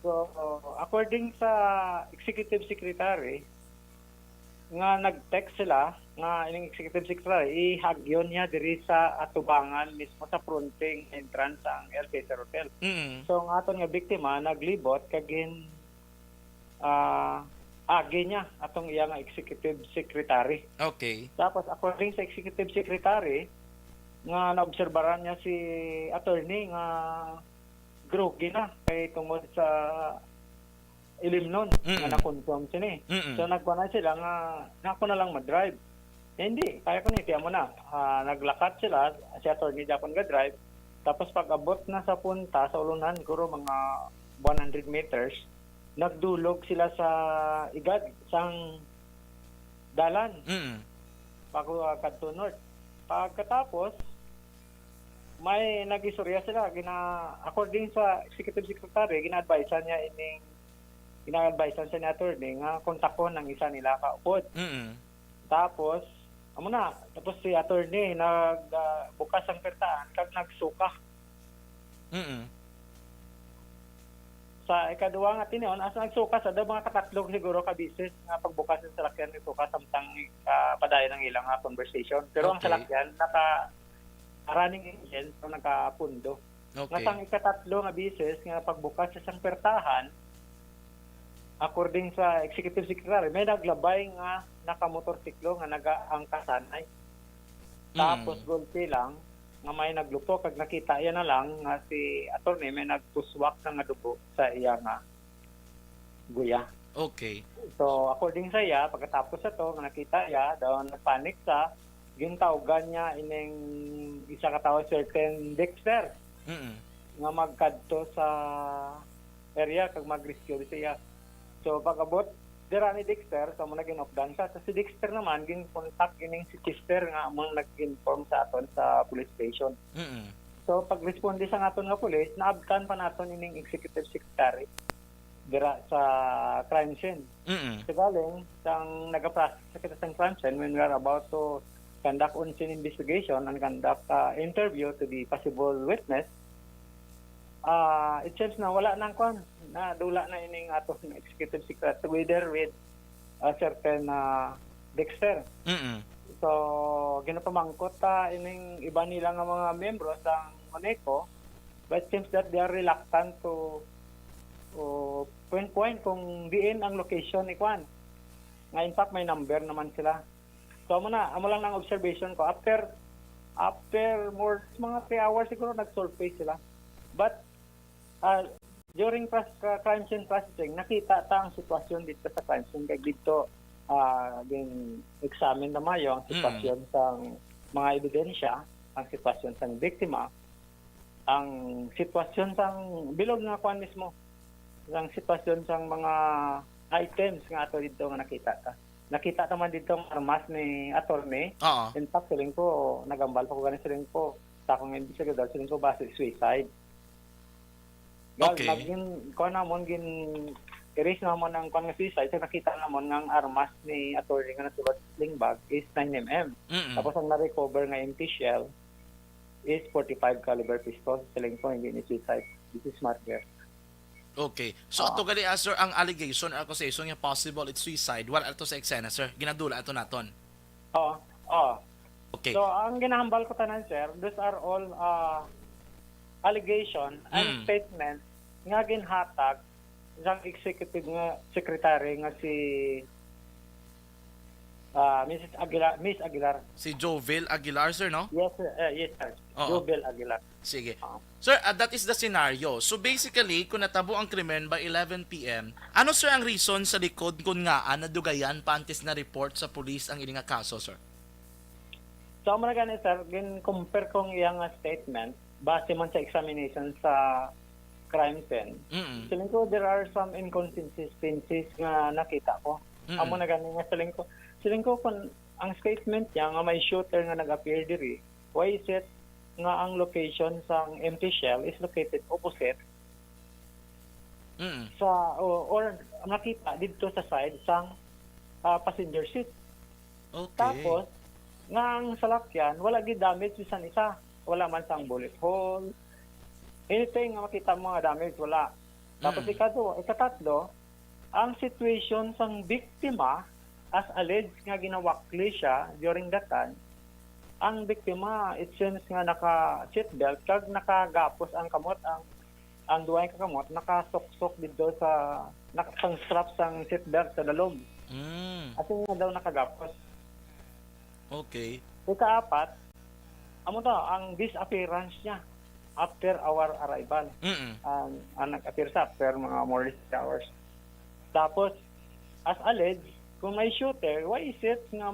So according sa executive secretary nga nag-text sila nga ining executive secretary ihagyon niya diri sa atubangan mismo sa fronting entrance ang LK Hotel. So ang aton nga biktima naglibot kagin agi niya atong iya nga executive secretary. Okay. Tapos according sa executive secretary nga naobserbaran niya si attorney nga groggy na kay tungod sa ilimnon nga na-confirm sini. So nagkuha sila nga ako na lang mag-drive. Hindi, kaya ko tiyan mo na. Naglakat sila, si attorney Japon ga-drive. Tapos pag abot na sa punta, sa ulunan, siguro mga 100 meters, nagdulog sila sa igad, sang dalan. Kadto north. Pagkatapos, may nag-isurya sila. According sa executive secretary, gina-advisean niya ina-advisean sa attorney nga kontakon ng isa nila kaupod. Tapos tapos si attorney bukas ang pertaan kag nagsuka. Sa ikaduwa nga tinon asa nagsuka sa mga katatlog siguro ka bisis nga pagbukas ng salakyan nagsuka samtang padayon ng ilang conversation. Pero ang salakyan naka running engine so nakapundo. Nga sang ikatatlo nga bisis nga pagbukas sa isang pertahan according sa executive secretary, may naglabay nga nakamotorsiklo nga nagaangkasanay. Tapos gulpi lang nga may naglupo kag nakita iya na lang nga si attorney may nagpuswak nga dugo sa iya nga guya. Okay. So according sa iya, pagkatapos sa to nga nakita iya daw nagpanic sa gintawgan niya ining isa ka tawo certain Dexter. Nga magkadto sa area kag mag-rescue siya. So pag-abot dira ni Dexter, so mo nagin-offdan siya. So si Dexter naman gin-contact ining si Chester nga mo nag-inform sa aton sa police station. So pag-responde sa aton nga police, naabtan pa naton ining executive secretary dira sa crime scene. So galing sang nagaprocess sa kita sa crime scene when we are about to conduct on scene investigation and conduct interview to the possible witness. It seems na wala nang kwan na dula na ining ato executive secret together with a certain Dexter. So ginapamangkot ta ining iba nila nga mga membro sa Moneco, but it seems that they are reluctant to point kung diin ang location ni Kwan. Nga in fact may number naman sila. So amo lang ng observation ko after more mga 3 hours siguro nag-solve sila. But during crime scene processing, nakita ta ang sitwasyon dito sa crime scene kay dito din examine na mayo ang sitwasyon sa mga ebidensya, ang sitwasyon sa biktima, ang sitwasyon sa bilog nga Kwan mismo, ang sitwasyon sa mga items nga ato dito nga nakita ta. Nakita naman dito ang armas ni attorney. In fact, siling ko, nagambal pa ko ganin siling ko. Sa akong investigador, siling ko base suicide. Okay. Erase naman ng kung suicide. So nakita naman ng armas ni attorney nga nasulot sa sling bag is 9mm. Tapos ang na-recover nga empty shell is 45 caliber pistol. Siling ko, hindi ni suicide. This is smart girl. Okay. So ato gali sir ang allegation or accusation nga possible it's suicide. Wala ato sa eksena sir. Ginadula ato naton. Okay. So ang ginahambal ko tanan sir, these are all allegation and statement nga ginhatag sa executive nga secretary nga si Miss Aguilar. Si Jovel Aguilar, sir, no? Yes, sir. Yes, sir. Jovel Aguilar. Sige. Sir, that is the scenario. So basically, kung natabo ang krimen by 11 p.m., ano sir ang reason sa likod kung nga nadugayan pantis na report sa police ang ining kaso, sir? So, mga ganit, sir, compare kong iyang statement base man sa examination sa crime scene. Siling ko, there are some inconsistencies nga nakita ko. Amo na ganun nga siling ko kung ang statement niya nga may shooter nga nag-appear diri, why is it nga ang location sa empty shell is located opposite sa or nakita dito sa side sa passenger seat. Okay. Tapos nga ang salakyan wala gid damage bisan isa, wala man sang bullet hole, anything nga makita mo nga damage wala. Tapos ikatatlo, ang situation sang biktima as alleged nga ginawakli siya during that time, ang biktima it seems nga naka seatbelt kag nakagapos ang kamot, ang duay ka kamot nakasok-sok dito sa nakasang strap sang seatbelt sa dalog. Asin nga daw nakagapos. Okay. Ikaapat, amo to ang disappearance niya after our arrival. Ang nag-appear sa after mga more than 6 hours. Tapos as alleged, kung may shooter, why is it nga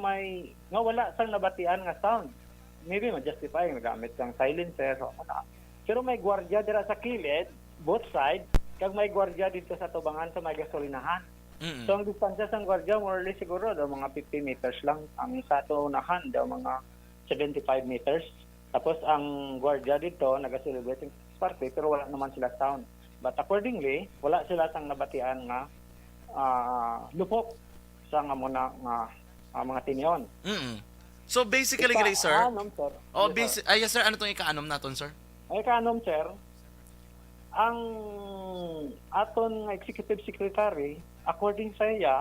wala sang nabatian nga sound? Maybe ma-justify nagamit sang silencer o ano. Pero may gwardiya dira sa kilid, both side, kag may gwardiya dito sa tubangan sa may gasolinahan. So ang distansya sang gwardiya more or less siguro daw mga 50 meters lang. Ang sa unahan daw mga 75 meters. Tapos ang gwardiya dito nag-celebrate party pero wala naman sila sound. But accordingly, wala sila sang nabatian nga lupok sa nga muna mga tinyon. So basically, gali, sir. Sir. Yes, sir. Ano tong ikaanom naton, sir? Ay ikaanom, sir. Ang aton executive secretary, according sa iya,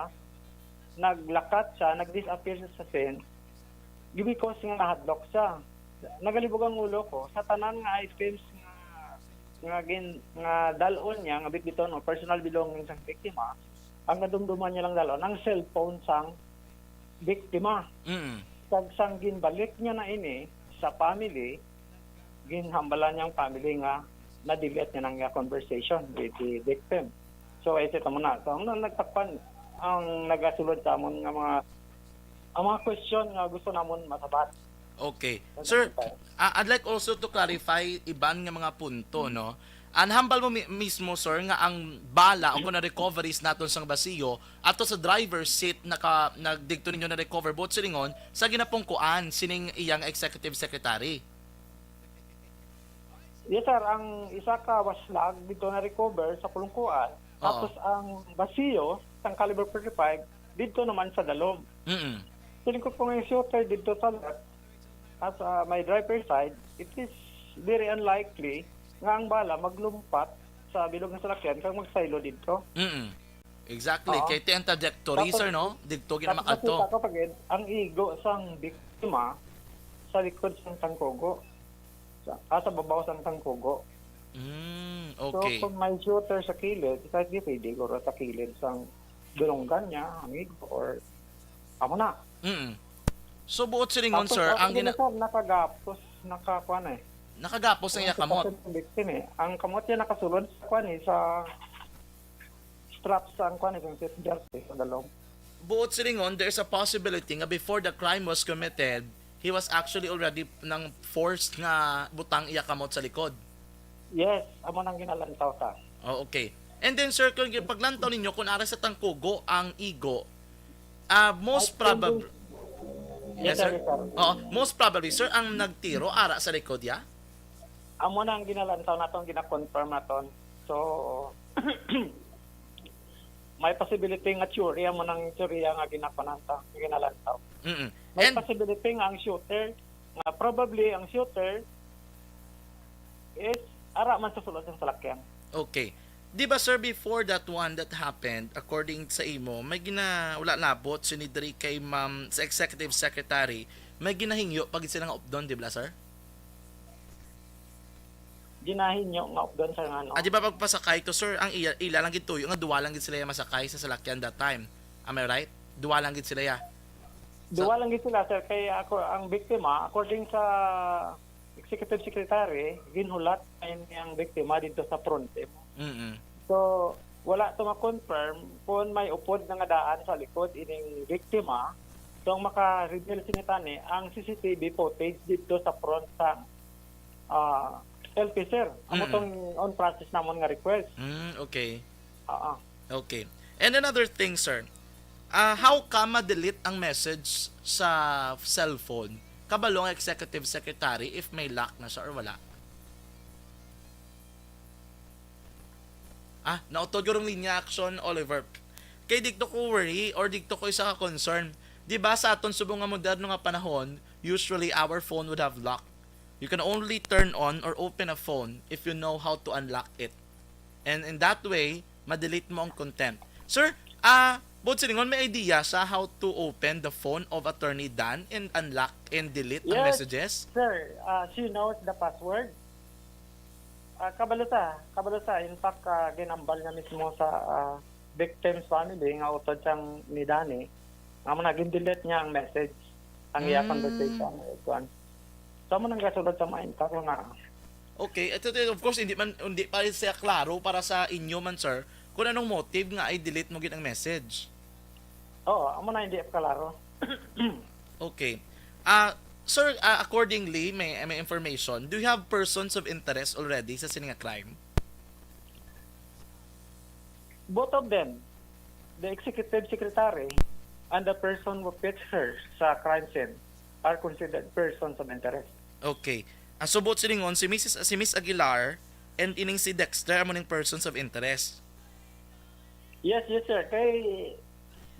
naglakat siya, nag-disappear sa scene, because nga nahadlock siya. Nagalibog ang ulo ko sa tanan nga items nga dalon niya, nga bitbiton o personal belongings ng biktima. Ang nadumduman niya lang dalon, ang cellphone sang biktima. Sang ginbalik niya na ini sa family, ginhambalan niya ang family nga na-delete niya ng conversation with the victim. So, ito muna. So, ang nagtakpan, ang nagasulod sa amon nga mga question nga gusto namon masabat. Okay. Sir, I'd like also to clarify iban nga mga punto, no? Anhambal mo mismo, sir, nga ang bala o kung na-recoveries naton sang basiyo ato sa driver's seat nagdigto ninyo na recover both silingon sa ginapungkuan sining iyang executive secretary. Yes, sir. Ang isa ka waslag dito na recover sa pulungkuan Tapos ang basiyo, ang caliber 45, dito naman sa dalom. Tingin ko kung yung shooter dito sa left, as my driver side, it is very unlikely nga ang bala maglumpat sa bilog ng salakyan kang magsaylo dito. Exactly. Oo. Kay ti ang trajectory, Tapos- sir, no? Digto gina Tapos makadto. nakita ko pagid, ang igo sang biktima sa likod sang tangkugo. Sa babaw sang tangkugo. Okay. So kung may shooter sa kilid, kahit di pwede ko sa kilid sang dulonggan niya, ang igo, or amo na. So buot silingon, Tapos, sir, ang nakagapos, nakakuan nakagapos ang yakamot. Victim, ang kamot niya nakasulod sa kuan sa strap sa ang kuan yung seatbelt sa dalom. Buot silingon, there's a possibility nga before the crime was committed, he was actually already nang forced nga butang iyakamot sa likod. Yes, amo nang ginalantaw ta. Oh, okay. And then, sir, kung paglantaw ninyo, kung ara sa tangkugo ang igo, most probably... Yes, sir. Oo, most probably, sir, ang nagtiro, ara sa likod, ya? Amo nang ginalantaw naton, gina-confirm naton. So, may possibility nga teorya mo nang teorya nga ginalantaw. May possibility nga ang shooter, nga probably ang shooter is ara man sa sulod ng salakyan. Okay. Di ba, sir, before that one that happened, according sa imo, may wala labot, sinidri kay ma'am, sa executive secretary, may ginahingyo pag silang updon, di ba, sir? Ginahinyo nga updon sa ano. Di ba pagpasakay to, sir, ang ila lang gituyo, nga duwa lang gid sila masakay sa salakyan that time. Am I right? Duwa lang gid sila ya. Duwa lang gid sila, sir, kay ako ang biktima, according sa executive secretary, ginhulat ang biktima dito sa fronte. So, wala to ma-confirm kung may upod na nga daan sa likod ining biktima. So, ang maka-reveal sinitani, ang CCTV footage dito sa front sa LP, sir. Amo tong on process namon nga request. Okay. Okay. And another thing, sir, how ka ma-delete ang message sa cellphone kabalong executive secretary if may lock na siya or wala? Nautod yung linya action, Oliver. Kay dito ko worry or dito ko isa ka concern. Di ba sa aton subong nga moderno nga panahon, usually our phone would have lock. You can only turn on or open a phone if you know how to unlock it. And in that way, ma-delete mo ang content. Sir, Bod Silingon, may idea sa how to open the phone of Attorney Dan and unlock and delete ang messages? Sir, she knows the password. Kabalusa. In fact, ginambal niya mismo sa victim's family nga utod siyang ni Danny. Nga mo naging-delete niya ang message. Ang iya conversation. So mo nang gasulod sa mind ko nga. Okay, ito of course hindi pa rin siya klaro para sa inyo man, sir, kung anong motive nga i-delete mo gid ang message. Oo, amo na hindi klaro. Okay. Sir, accordingly, may information. Do you have persons of interest already sa sininga crime? Both of them, the executive secretary and the person who fits her sa crime scene are considered persons of interest. Okay. So both silingon, si Miss Aguilar and ining si Dexter amo ning persons of interest. Yes, sir. Kay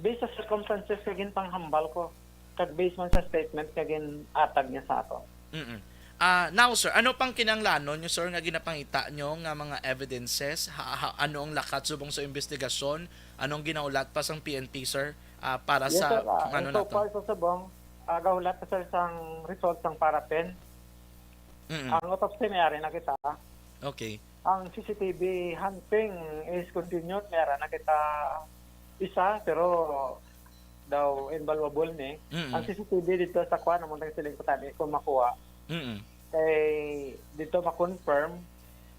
based sa circumstances kagin panghambal ko. Kag based man sa statement kagin atag niya sa ato. Now, sir, ano pang kinanglanon nyo, sir, nga ginapangita nyo nga mga evidences? Ano ang lakat subong sa investigasyon? Anong ginaulat pa sang PNP, sir? Para yes, sa sir, ano so na to? far sa subong, gahulat pa sir sang result sang parapen. Ang autopsy mayari na kita. Okay. Ang CCTV hunting is continued. Mayara na kita isa, pero daw invaluable ni. Ang CCTV dito sa kuha naman tayo siling kutani kung makuha. Kay dito ma-confirm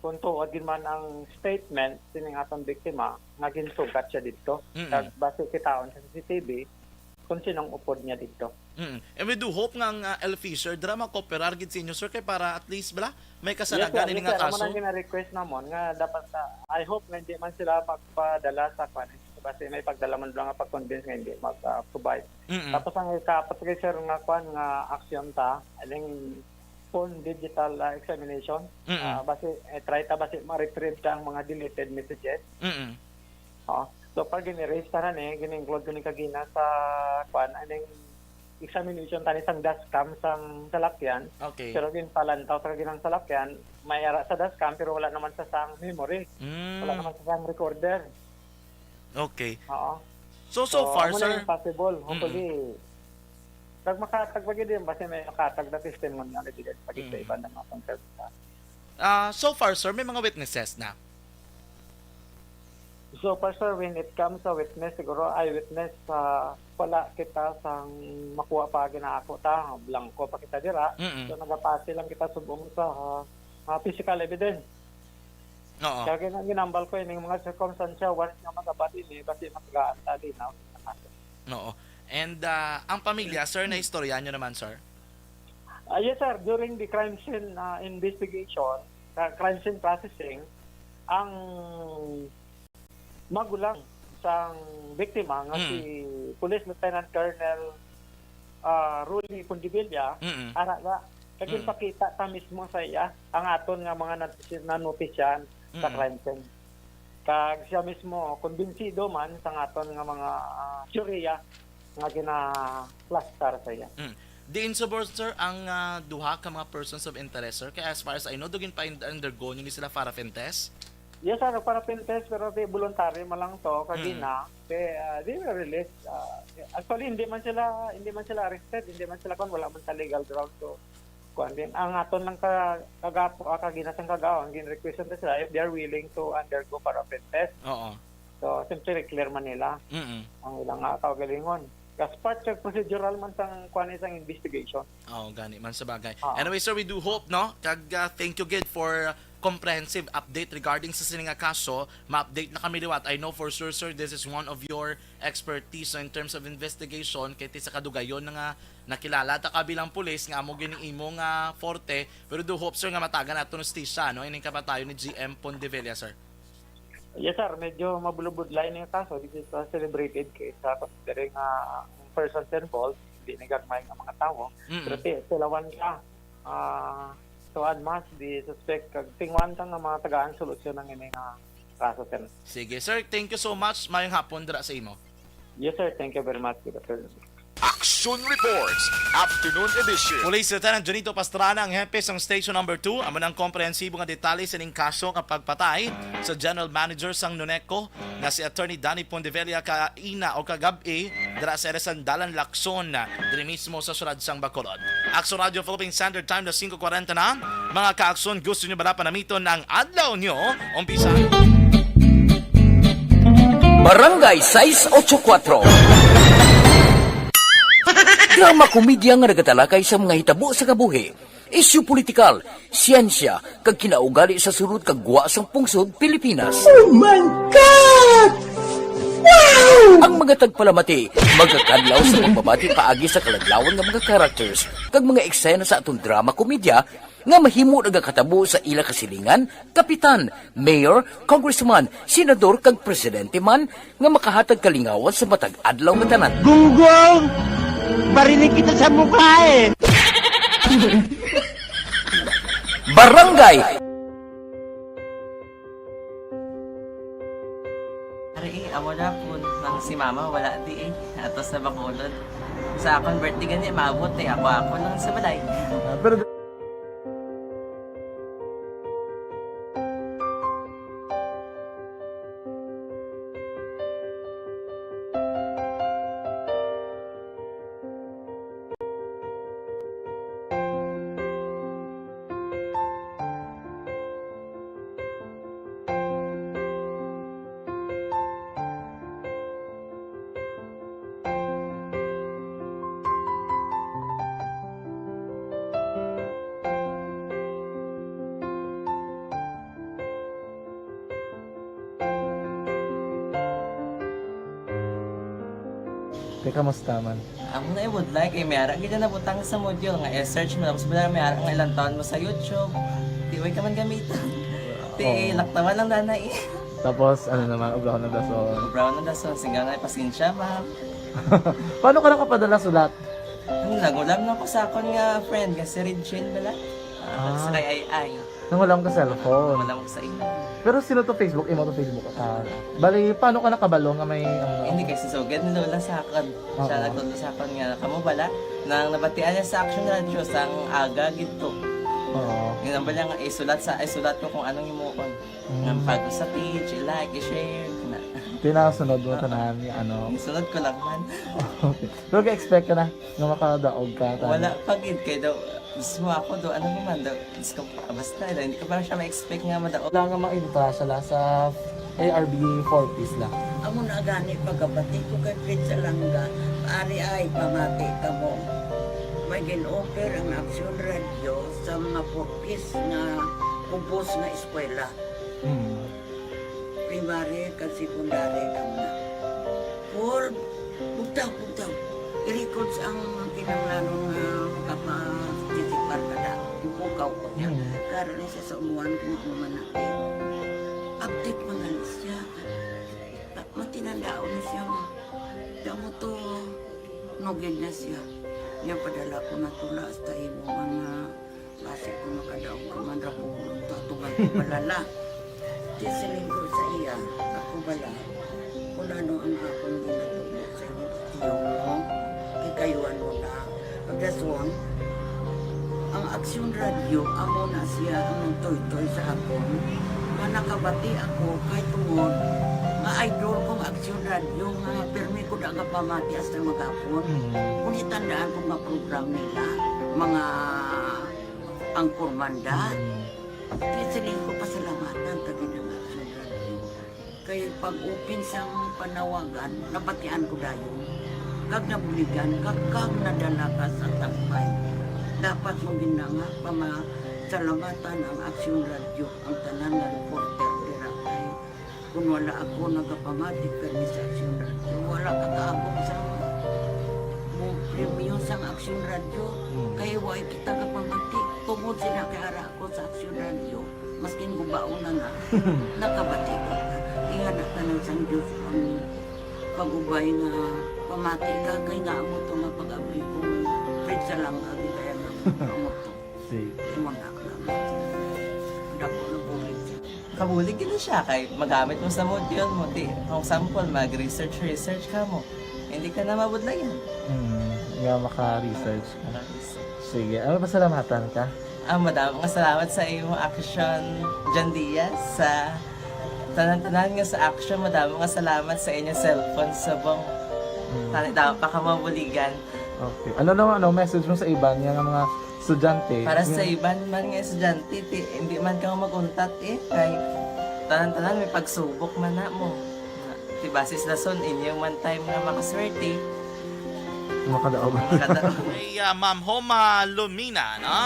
kung tuod gin man ang statement sining atong biktima nga ginsugat siya dito. Kag base kitaon sa CCTV kung sinong upod niya dito. And we do hope nga ang El Fisher drama cooperar gid sa inyo, sir, kay para at least may kasanagan ini nga kaso. Yes, sir. Amo nang gina-request namon nga dapat I hope nga hindi man sila magpadala sa kwan. Kasi may pagdala man lang nga pag-convince nga hindi mag-provide. Tapos ang ikapat kay sir nga kwan nga action ta, aling phone digital examination. Base try ta base ma-retrieve ta ang mga deleted messages. So pag gini-raise tanan gini-include gini kagina sa kwan aning examination tani sang dashcam sang salakyan. Okay. Pero din palantaw sa ginang salakyan, may ara sa dashcam pero wala naman sa sang memory. Wala naman sa sang recorder. Okay. Oo. So far, amo sir, na yung possible. Hopefully, pag makatag bagay din, basta may makatag na testimony na evidence pag sa iba na mga pangkabita. so far, sir, may mga witnesses na. So, far, sir, when it comes sa witness, siguro eyewitness, wala kita sang makuha pa ginaako ta, blanco pa kita dira. So, nagapasi lang kita subong sa physical evidence. Oo. Kaya ginambal ko yung mga circumstansya, once nga magabati ni, basi magagaan ta din. Oo. And ang pamilya, sir, na istorya nyo naman, sir? Yes, sir. During the crime scene investigation, crime scene processing, ang magulang sang biktima nga si Police Lieutenant Colonel Rudy Pondivilla, ara nga kagin pakita ta mismo sa iya ang aton nga mga nanotisyan sa crime scene. Kag siya mismo kumbinsido man sa aton nga mga teorya nga gina-plaster sa iya. Diin sa board, sir, ang duha ka mga persons of interest, sir. Kaya as far as I know, dugin pa undergo nyo ni sila paraffin test? Yes, sir, paraffin test, pero di voluntary man lang to kagina. Di were released. Actually, hindi man sila arrested, hindi man sila wala man sa legal ground. So, din ang aton lang kagapo kagina sang kagaon, gin-request na sila if they are willing to undergo paraffin test. Oo. So, simply clear man nila ang ilang kaugalingon. As part of procedural man sang isang investigation. Gani man sa bagay. Anyway, sir, we do hope, no? Kag thank you gid for comprehensive update regarding sa sining nga kaso. Ma-update na kami liwat. I know for sure, sir, this is one of your expertise in terms of investigation kay ti sa kadugayon nga nakilala ta kabilang pulis nga amo gini imo nga forte, pero do hope, sir, nga matagan nato ng stisya, no? Ining kapatayo ni GM Pondivilla, sir. Yes, sir. Medyo mabulubudlay na yung kaso. This is celebrated case. Considering persons involved, hindi nagagmay ng mga tao. Pero silawan ka. So, admas, the suspect, tingwan ka ng mga tagaan solusyon ng ining kaso, sir. Sige, sir. Thank you so much. Mayong hapon dira sa imo. Yes, sir. Thank you very much. Good afternoon. Action Reports, Afternoon Edition. Police Lieutenant Jonito Pastrana ang hepe ng Station Number 2. Amo ng komprehensibo nga detalye sa ning kaso kapag patay sa General Manager sang NUNECO na si Attorney Danny Pondivilla kaina o kagabi dira sa Sandalan Lacson diri mismo sa syudad sang Bacolod. Action Radio Philippine Standard Time na 5:40 na. Mga ka-action, gusto nyo ba na panamiton ng adlaw nyo? Umpisa. Barangay 684. Drama komedya nga nagatalakay sa mga hitabo sa kabuhi, isyu politikal, siyensya, kag kinaugali sa sulod kag guwa sang pungsod Pilipinas. Oh my God! Wow! Ang mga tagpalamati, magkakadlaw sa pagbabati paagi sa kaladlawan nga mga characters kag mga eksena sa atong drama komedya nga mahimo nagakatabo sa ila kasilingan, kapitan, mayor, congressman, senador kag presidente man nga makahatag kalingawan sa matag adlaw nga tanan. Gunggong! Barinig kita sa mukha eh! Barangay! Amo na po nang si mama wala di ato sa Bacolod. Sa akong birthday gani maabot ako nang sa balay. Pero teka, kamusta man? Ako na would like may ara gid na butang sa module nga search mo tapos may ara nga ilang taon mo sa YouTube. Di way ka man gamitan. Ti laktawan lang danay. Tapos, ano naman, brown na dason. Brown na dason, singa na pasensya ma'am. Paano ka nakapadala sulat? Nagulam na ko sa akon nga friend, nga si Regine bala. Sa ay. Nang wala mo ka cellphone. Wala mo sa ina. Pero sino to Facebook? Imo to Facebook. Bali, paano ka nakabalo nga may... Hindi kasi sugad ni Lola sa akin. Siya nagtuto sa akin nga, kamo bala, nang nabatian niya sa Action Radio sang aga gito. Oo. Yun ang bala nga, isulat ko kung anong imuon. Ng pag sa page, i-like, i-share. Tinasunod mo tanan yung ano. Sunod ko lang man. Okay. Pero ka-expect ka na nga makadaog ka. Wala, pagid kayo daw. Gusto mo ako daw, ano naman daw. Basta, hindi ko parang siya ma-expect nga madaog. Wala nga ma-intra siya sa ARB 4Ps lang. Amo na gani pagkabati ko kay Fritz Alanga, ari ay pamati ka mo. May gin-offer ang Action Radio sa mga purpose nga kubos nga eskwela. Primary ka secondary ka na. For bugtaw. I-record ang kinanglanon nga kapasitisipar ka na. Ipukaw ko niya. Karoon niya sa umuan kung natin. Update mga siya. Matinandao na siya mo. Damo to, nogin na siya. Yan padala ko na tula sa imo mga base ko makadaong kamandra ko tatugan ko balala. Tisiling ko sa iya, ako bala. Kung ano ang akong ginatulog sa iyo, tiyo mo, ikayuan mo na. Pagdaswang, ang Action Radio, amo na siya ang toy-toy sa akon. Manakabati ako kay tungod nga idol kong Action Radio nga permi ko na nga pamati hasta magapon. Kung itandaan ko nga program nila, mga angkor manda, tisiling ko pasalamatan tagi ng Action Radio. Kaya pag-open siyang panawagan, napatian ko dayon. Kag nabuligan, kag nadala ka sa tampay. Dapat mong ginanga salamatan ang Action Radio, ang tanan nga reporter dirakay. Kung wala ako nagapamatik kami sa Action Radio, wala kakaabot sa premium sa Action Radio. Kaya wala kita kapamatik. Tungod sila kay ara ako sa Action Radio, maskin gubaon na nga, nakabatik ko. Ihanak na ng Sang Diyos ang pag-ubay nga pamati ka, kay nga mo ito nga pag-abay ko. Fritz lang agi kaya nga mo ito. Muna ka naman. Dako na bulig siya. Kabulig din siya kay magamit mo sa module mo. Di, kung sample, mag-research ka mo. Hindi ka na mabudlayan. Nga maka-research ka. Sige, ano pasalamatan ka? Madam, nga salamat sa iyong Action John Diaz sa tanan-tanan nga sa Action. Madam, nga salamat sa inyong cellphone sa bong dapat pa ka mabuligan. Okay. Ano naman, message mo sa iba niya nga mga estudyante? Para sa iban man nga estudyante, hindi man ka maguntat kay tanan-tanan may pagsubok man na mo. Di basis na son, inyong one time nga makaswerte. Makadaog. Ay, Ma'am Homa Lumina, no?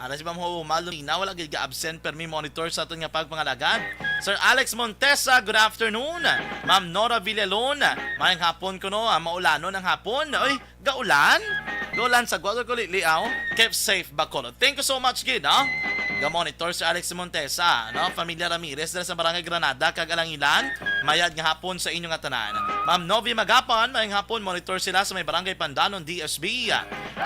Si Ma'am Homa Lumina, wala gid absent per mi monitor sa aton nga pagpangalagan. Sir Alex Montesa, good afternoon. Ma'am Nora Villalon, mayang hapon ko no, maulanon ang hapon. Oy, gaulan? Gaulan sa Guadalajara ko liaw. Keep safe Bacolod. Thank you so much, kid, no? Ga-monitor si Alex Montesa, no? Familia Ramirez dala sa Barangay Granada, Kagalangilan. Mayad nga hapon sa inyong atanan. Ma'am Novi Magapan, mayang hapon monitor sila sa may Barangay Pandanon, DSB.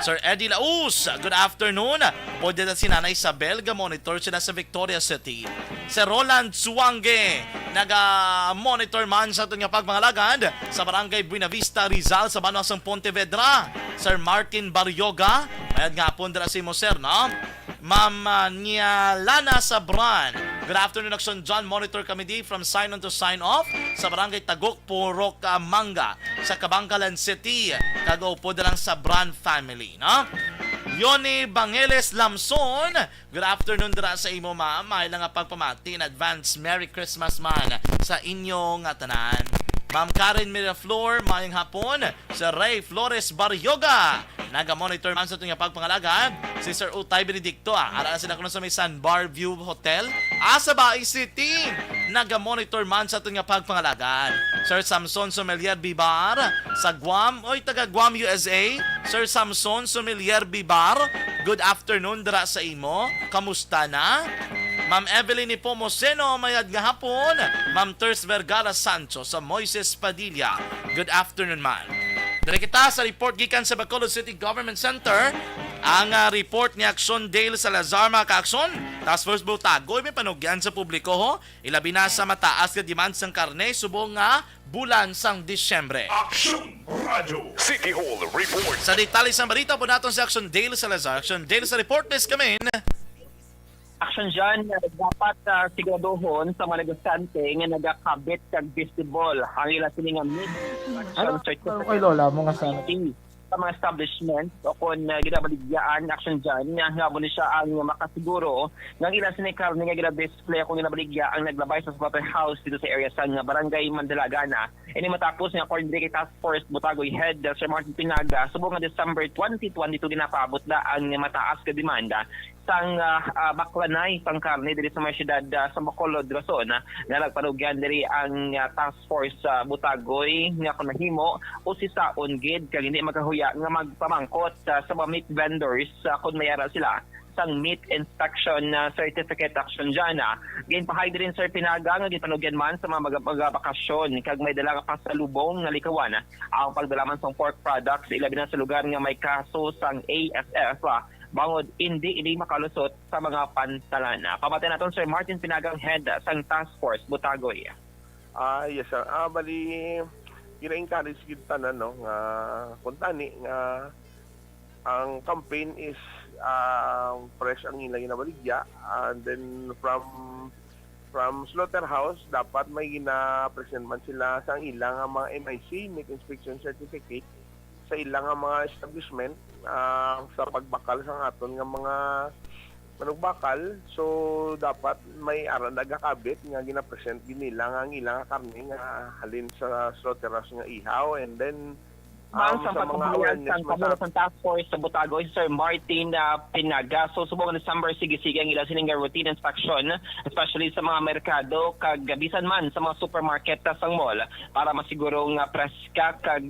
Sir Eddie Laus, good afternoon. Pwede na si Nanay Isabel, ga-monitor sila sa Victoria City. Sir Roland Suwange, naga-monitor man sa itong pagmangalagad sa Barangay Buenavista, Rizal, sa Banwasang Pontevedra. Sir Martin Baryoga, mayad nga hapon dala si mo, sir, no? Ma'am Nialana Sabran, good afternoon, Action John. Monitor kami di from sign on to sign off sa Barangay Tagok, Purok, Manga, sa Kabangkalan City. Kagaupo na lang sa Sabran family, no? Yoni Bangeles Lamson, good afternoon dira sa imo, ma'am. May lang nga pagpamati in advance. Merry Christmas man sa inyong tanan. Ma'am Karen Miraflor, mayang hapon. Sir Ray Flores Baryoga, naga-monitor man sa itong pagpangalagad. Si Sir Utay Benedicto, ara sila kuno sa may Sunbar View Hotel. Sa Baay City, naga-monitor man sa itong pagpangalagad. Sir Samson Sommelier Bibar, sa Guam, taga Guam, USA. Sir Samson Sommelier Bibar, good afternoon dira sa imo. Kamusta na? Ma'am Evelyn Ipomoseno, mayad nga hapon. Ma'am Ters Vergara Sancho sa Moises Padilla, good afternoon man. Dari kita sa report gikan sa Bacolod City Government Center. Ang report ni Action Dale Salazar mga ka-aksyon, Task Force Botagoy may panugyan sa publiko ho, ilabi na sa mataas ka demand sang karne subong nga bulan sang Disyembre. Action Radio City Hall Report. Sa detalye sa balita po natin si Action Dale Salazar. Action Dale sa report, please come in. Action dyan, dapat siguraduhon sa mga negosyante nga nagakabit kag visible ang ila sininga Ano kay Lola mo nga sana? Sa mga establishment o kung ginabaligyan action dyan nga mo ni siya ang makasiguro ng ilang sinikar nga ginadisplay kung ginabaligya ang naglabay sa slaughterhouse dito sa area sa barangay Mandalagana. Ini matapos nga according kay Task Force Botagoy Head Sir Martin Pinaga subong nga December 2022 ginapaabot na ang mataas ka demanda sang baklanay sang karne diri sa mga syudad sa Bacolod, Rason nga nagpanugyan diri ang Task Force Botagoy nga kung nahimo o si saon gid kag hindi makahuya nga magpamangkot sa mga meat vendors kung mayara sila sang meat inspection certificate action dyan. Ginpahay din Sir Pinaga nga ginpanugyan man sa mga bakasyon kag may dala ka pasalubong nga likawan ang pagdalaman sang pork products ilabi na sa lugar nga may kaso sang ASF bangod hindi makalusot sa mga pantalan. Pamatay naton Sir Martin Pinagang Head sang Task Force Botagoy. Yes sir. Bali gina-encourage kita na no nga kuntani nga ang campaign is fresh ang ilang ginabaligya and then from slaughterhouse dapat may gina-present man sila sa ilang mga MIC, Meat Inspection Certificate sa ilang mga establishment sa pagbakal sa aton nga mga manugbakal. So dapat may aran nagakabit nga gina-present nila nga ang ilang karne nga halin sa slaughterhouse nga ihaw and then Sa mga awareness sa Task Force sa Botagoy, Sir Martin Pinaga. So, subong December, sige-sige ang ilang sining routine inspection, especially sa mga merkado, kag bisan man sa mga supermarket sa mall, para masigurong preska kag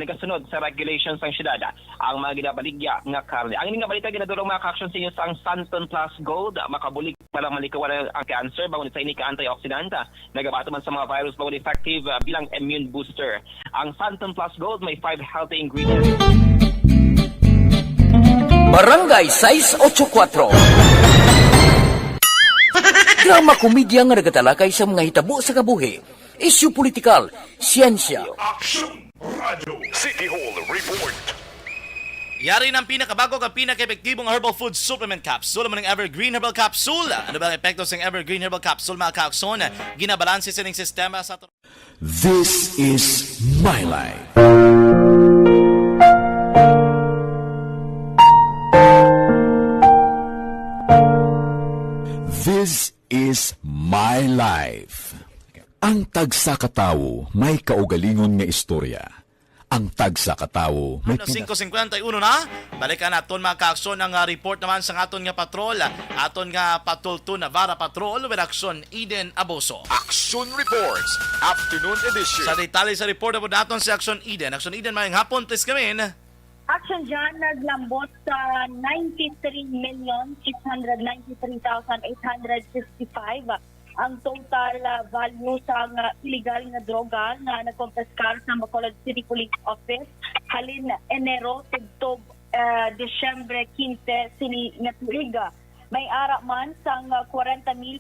nagasunod sa regulations ng syudad ang mga ginabaligya nga karne. Ang ining balita ginadulong mga ka-action sa inyo sa ang Santon Plus Gold, makabulig palang malikawan ang cancer, bago sa ini ka-antioxidant, nagabato man sa mga virus, bago effective bilang immune booster. Ang Santon Plus Gold may 5 healthy ingredients. Barangay 684. Drama komedya nga nagatalakay sa mga hitabo sa kabuhi, isyu politikal, siyensya. Action Radio City Hall Report. Yari ng pinakabago at pinaka-epektibong herbal food supplement capsule mo ng Evergreen Herbal Capsule. Ano ba ang epekto sa Evergreen Herbal Capsule mga kaakson? Ginabalansi sa sistema sa... This is my life. This is my life. Ang tagsa katawo may kaugalingon nga istorya. Ang tagsa katawo may 5:51 na. Balikan naton mga kaakson ang report naman sa aton nga patrol. Aton nga Patrol 2 Navarra Patrol with Action Eden Aboso. Action Reports, Afternoon Edition. Sa detalye sa report po naton si Action Eden. Action Eden, mayang hapon, please come in. Action dyan, naglambot sa 93,693,855 ang total value sa illegal na droga na nagkompeskar sa Bacolod City Police Office halin Enero tugtog Disyembre 15 sini nga tuiga. May ara man sang 40,448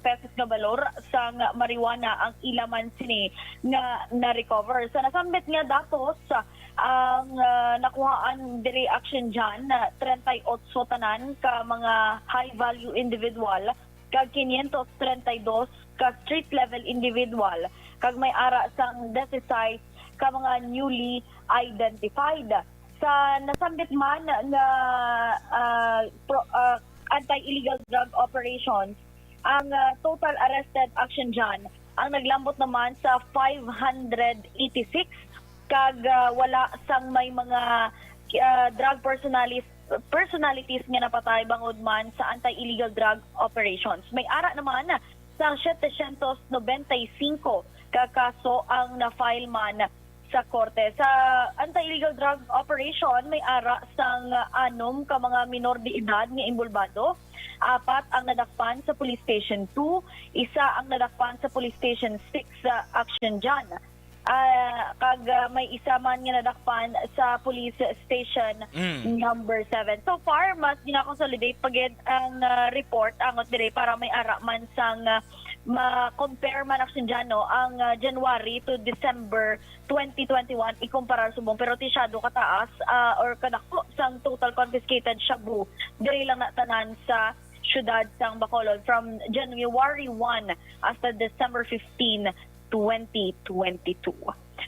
pesos na balor sang marijuana ang ilaman sini nga na-recover. Sa nasambit nga datos ang nakuhaan diri action dyan 38 tanan ka mga high-value individual kag 532 ka street-level individual kag may ara sang 16 ka mga newly identified. Sa nasambit man na anti-illegal drug operations, ang total arrested action dyan ang naglambot naman sa 586 kag wala sang may mga drug personalities nga napatay bangod man sa anti-illegal drug operations. May ara naman sa 795 ka kaso ang na-file man sa korte. Sa anti-illegal drug operation, may ara sang 6 ka mga minor de edad nga involvado. 4 ang nadakpan sa Police Station 2, 1 ang nadakpan sa Police Station 6 sa action dyan. may isa man nga nadakpan sa police station number 7. So far, mas gina-consolidate pagid ang report angot dire para may ara man sang ma-compare man action dyan, no, ang January to December 2021 ikumpara subong pero tisyado kataas or kadako sang total confiscated shabu diri lang na tanan sa syudad sang Bacolod from January 1 hasta December 15, 2022.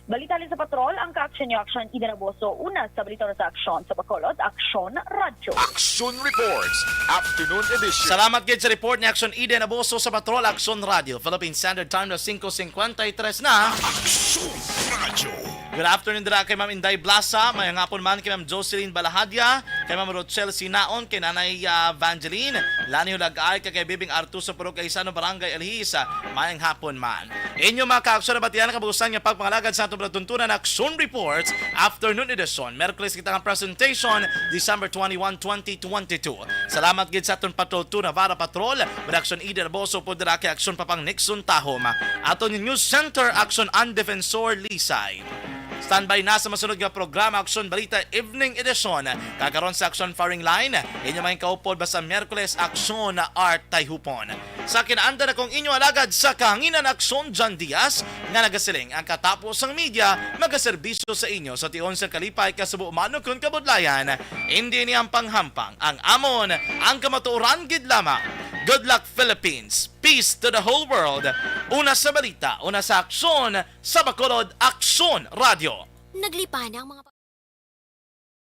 Balita sa patrol, ang ka-action niyo, Action Ida Naboso. Una sa balita sa Action sa Bacolod, Action Radyo. Action Reports, Afternoon Edition. Salamat gid sa report ni Action Ida Naboso sa patrol, Action Radio. Philippine Standard Time na 5:53 na. Action Radio. Good afternoon dira kay Ma'am Inday Blasa, may hapon man kay Ma'am Jocelyn Balahadya, kay Ma'am Rochelle Sinaon, kay Nanay Evangeline, Lani Hulagay, kay Bibing Artuso Puro kay Isano Barangay Elhisa, may hapon man. Inyo mga ka-aksyon na batiyan kabugusan niya pagpangalagad sa atong tuntunan Action Reports, Afternoon Edition. Merkulis kita ang presentation, December 21, 2022. Salamat gid sa atong patrol to Navarra Patrol, with Action Ida Naboso po dira kay Action Papang Nixon Tahom. Aton News Center, Action Undefensor Lisay. Standby na sa masunod nga programa Action Balita Evening Edition. Kakaroon sa Action Firing Line, inyo may kaupod basta Miyerkules Action na Art Tayhupon. Sa kinaanda na kong inyo alagad sa kahanginan Action John Diaz nga nagasiling ang katapos ng media magaserbisyo sa inyo sa tion sa kalipay kasabo umano kung kabudlayan. Hindi niyang panghampang ang amon ang kamatuoran gid lamang. Good luck Philippines. Peace to the whole world. Una sa balita, una sa aksyon, sa Bacolod Action Radio. Naglipa na ang mga